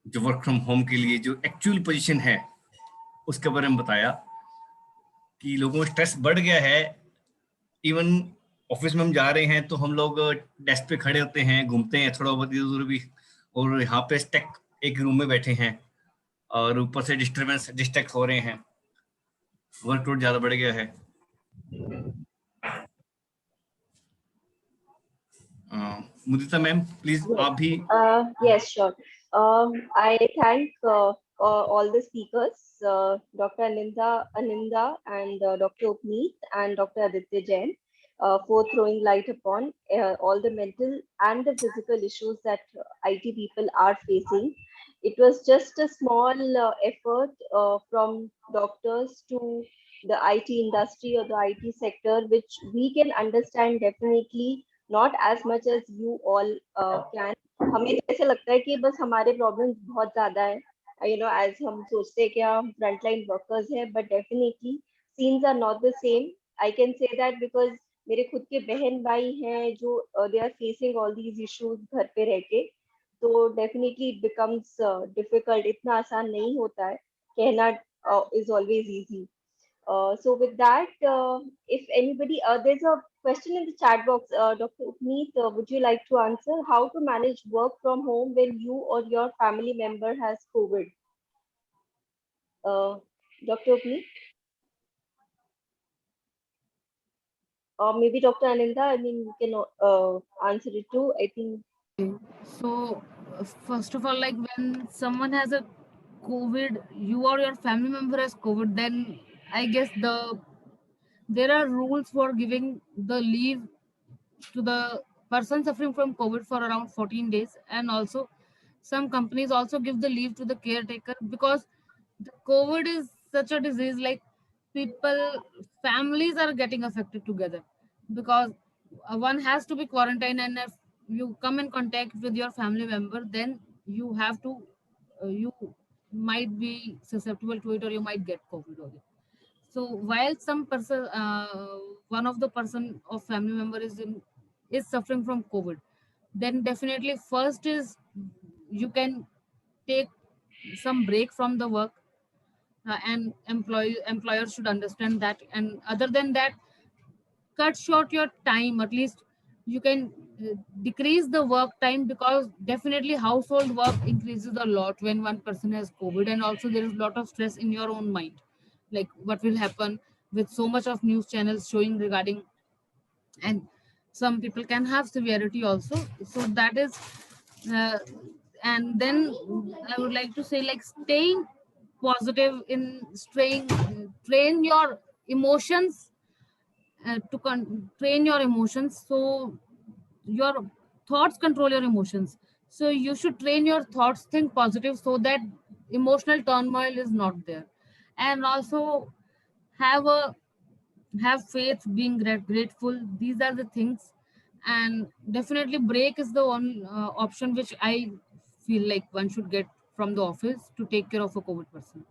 [SPEAKER 5] जो वर्क फ्रॉम होम के लिए जो एक्चुअल पोजीशन है उसके बारे में बताया कि लोगों में स्ट्रेस बढ़ गया है। इवन ऑफिस में हम जा रहे हैं तो हम लोग डेस्क पे खड़े होते हैं, घूमते हैं थोड़ा बहुत इधर उधर भी, और यहाँ पे स्टेक एक रूम में बैठे हैं और ऊपर से डिस्ट्रैक्ट हो रहे हैं, वर्कलोड ज्यादा बढ़ गया है। मुदिता मैम प्लीज आप भी।
[SPEAKER 1] Yes, sure. I thank all the speakers, Dr. Aninda and Dr. Upneet and Dr. Aditya Jain, for throwing light upon all the mental and the physical issues that IT people are facing. It was just a small effort from doctors to the IT industry or the IT sector, which we can understand definitely, not as much as you all can. हमें तो ऐसे लगता है कि बस हमारे problems बहुत ज्यादा है, as हम सोचते हैं कि हम फ्रंटलाइन वर्कर्स हैं, but definitely scenes are not the same. I can say that because मेरे खुद के बहन भाई हैं जो they are facing all these issues घर पे रह के. तो डेफिनेटली इट बिकम्स डिफिकल्ट. इतना आसान नहीं होता है. कहना is always easy. So with that, if anybody, there's a question in the chat box. Dr. Upneet, would you like to answer how to manage work from home when you or your family member has COVID? Dr. Upneet, or maybe Dr. Ananda. I mean, you can answer it too. I think.
[SPEAKER 2] So, first of all, like when someone has a COVID, you or your family member has COVID, then I guess there are rules for giving the leave to the person suffering from COVID for around 14 days. And also, some companies also give the leave to the caretaker, because the COVID is such a disease, like people, families are getting affected together, because one has to be quarantined, and if you come in contact with your family member, then you have to, you might be susceptible to it, or you might get COVID again. So while some person, one of the person of family member is suffering from COVID, then definitely first is you can take some break from the work, and employers should understand that. And other than that, cut short your time. At least you can decrease the work time, because definitely household work increases a lot when one person has COVID. And also there is a lot of stress in your own mind, like what will happen, with so much of news channels showing regarding, and some people can have severity also. So that is, uh, and then I would like to say, like, staying positive, in staying, train your emotions, train your emotions, so your thoughts control your emotions. So you should train your thoughts, think positive, so that emotional turmoil is not there. And also have a have faith, being grateful. These are the things. And definitely break is the one option which I feel like one should get from the office to take care of a COVID person.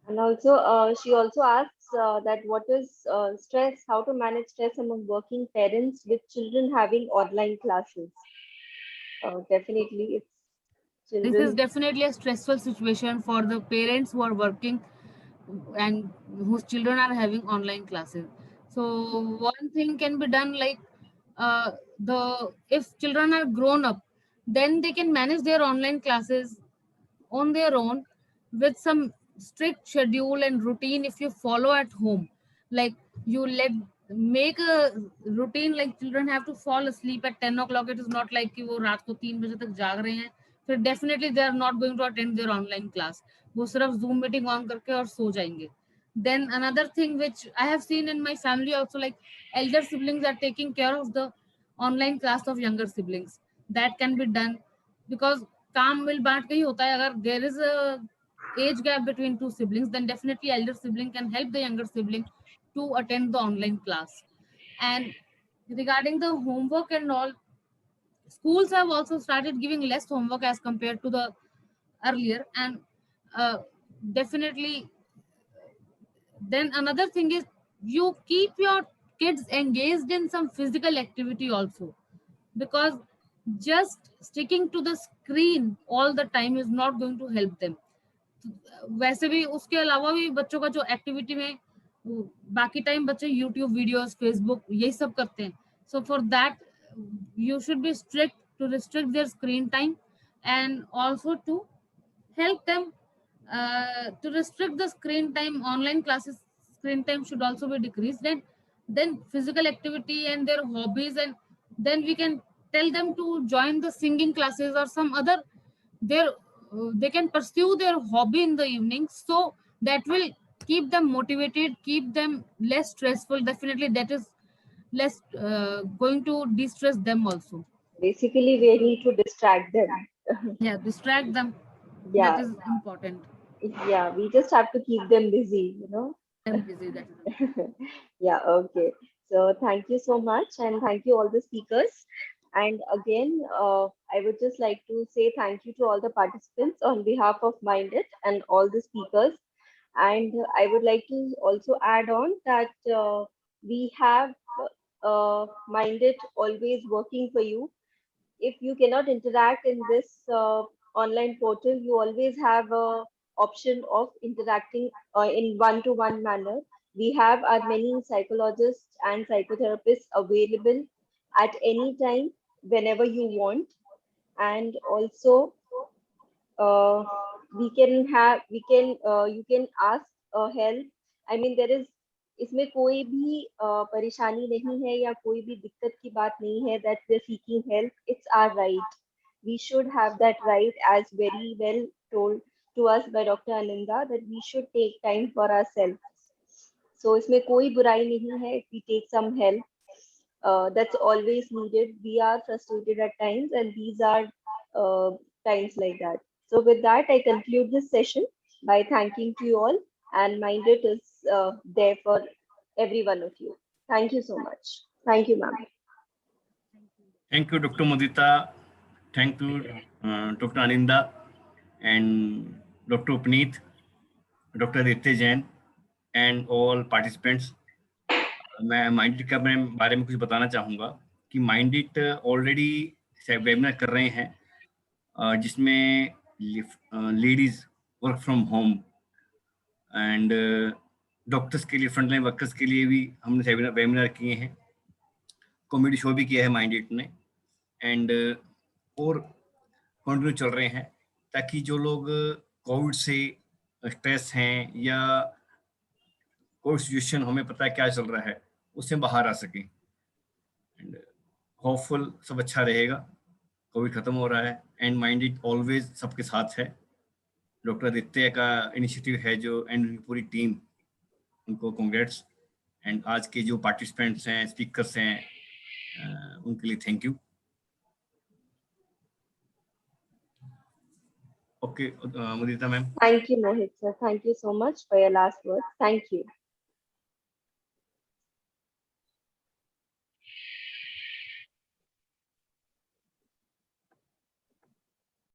[SPEAKER 1] And also, she also asks that what is stress, how to manage stress among working parents with children having online classes. Definitely, it's
[SPEAKER 2] This is
[SPEAKER 1] children.
[SPEAKER 2] definitely a stressful situation for the parents who are working and whose children are having online classes. So one thing can be done, like, the if children are grown up, then they can manage their online classes on their own, with some strict schedule and routine. If you follow at home, like, you make a routine, like children have to fall asleep at 10 o'clock. It is not like कि वो रात को 3 बजे तक जाग रहे हैं, फिर definitely they are not going to attend their online class. वो सिर्फ Zoom meeting on करके और सो जाएंगे. Then another thing which I have seen in my family also, like elder siblings are taking care of the online class of younger siblings. That can be done, because काम मिल बांट के ही होता है. अगर there is a age gap between two siblings, then definitely elder sibling can help the younger sibling to attend the online class. And regarding the homework and all, schools have also started giving less homework as compared to the earlier. And uh, definitely, then another thing is, you keep your kids engaged in some physical activity also, because just sticking to the screen all the time is not going to help them. वैसे भी उसके अलावा भी बच्चों का जो activity में, बाकी टाइम बच्चे यूट्यूब वीडियोस, फेसबुक, यही सब करते हैं. So for that you should be strict to restrict their screen time, and also to help them to restrict the screen time. Online classes screen time should also be decreased. Then physical activity and their hobbies, and then we can tell them to join the singing classes or some other their they can pursue their hobby in the evening, so that will keep them motivated, keep them less stressful. Definitely that is less going to de-stress them also.
[SPEAKER 1] Basically, we need to distract them.
[SPEAKER 2] Yeah, distract them.
[SPEAKER 1] Yeah,
[SPEAKER 2] That is important.
[SPEAKER 1] yeah, we just have to keep them busy, you know.
[SPEAKER 2] Them busy. That is important.
[SPEAKER 1] Yeah, okay. So thank you so much, and thank you all the speakers. And again, I would just like to say thank you to all the participants on behalf of Minded and all the speakers. And I would like to also add on that we have Minded always working for you. If you cannot interact in this online portal, you always have a option of interacting in one-to-one manner. We have our many psychologists and psychotherapists available at any time, whenever you want. And also, uh, you can ask help. I mean, there is इसमें कोई भी परेशानी नहीं है या कोई भी दिक्कत की बात नहीं है that we are seeking help. It's our right. We should have that right, as very well told to us by Dr. Ananda, that we should take time for ourselves. So इसमें कोई बुराई नहीं है if we take some help. That's always needed. We are frustrated at times, and these are times like that. So with that, I conclude this session by thanking to you all, and Minded is there for every one of you. Thank you so much. Thank you, ma'am.
[SPEAKER 5] Thank you, Dr. Mudita. Thank you, Dr. Aninda and Dr. Upneet, Dr. Aditya Jain, and all participants. मैं माइंडिट के बारे में कुछ बताना चाहूँगा कि माइंडिट already webinar कर रहे हैं जिसमें ladies work from home and doctors के लिए, फ्रंटलाइन वर्कर्स के लिए भी हमने वेबिनार किए हैं, कॉमेडी शो भी किया है माइंडिट ने, एंड और कंटिन्यू चल रहे हैं ताकि जो लोग कोविड से स्ट्रेस हैं या कोविड सिचुएशन हमें पता है क्या चल रहा है उससे बाहर आ सकें। एंड होपफुल सब अच्छा रहेगा, कोविड खत्म हो रहा है एंड माइंडिट ऑलवेज सबके साथ है। डॉक्टर आदित्य का इनिशिएटिव है जो एंड उनकी पूरी टीम, उनको कांग्रेट्स। एंड आज के जो पार्टिसिपेंट्स हैं, स्पीकर्स हैं, उनके लिए thank you. Okay, Mudita ma'am.
[SPEAKER 1] Thank you, Mohit sir. Thank you so much for your last words. Thank you.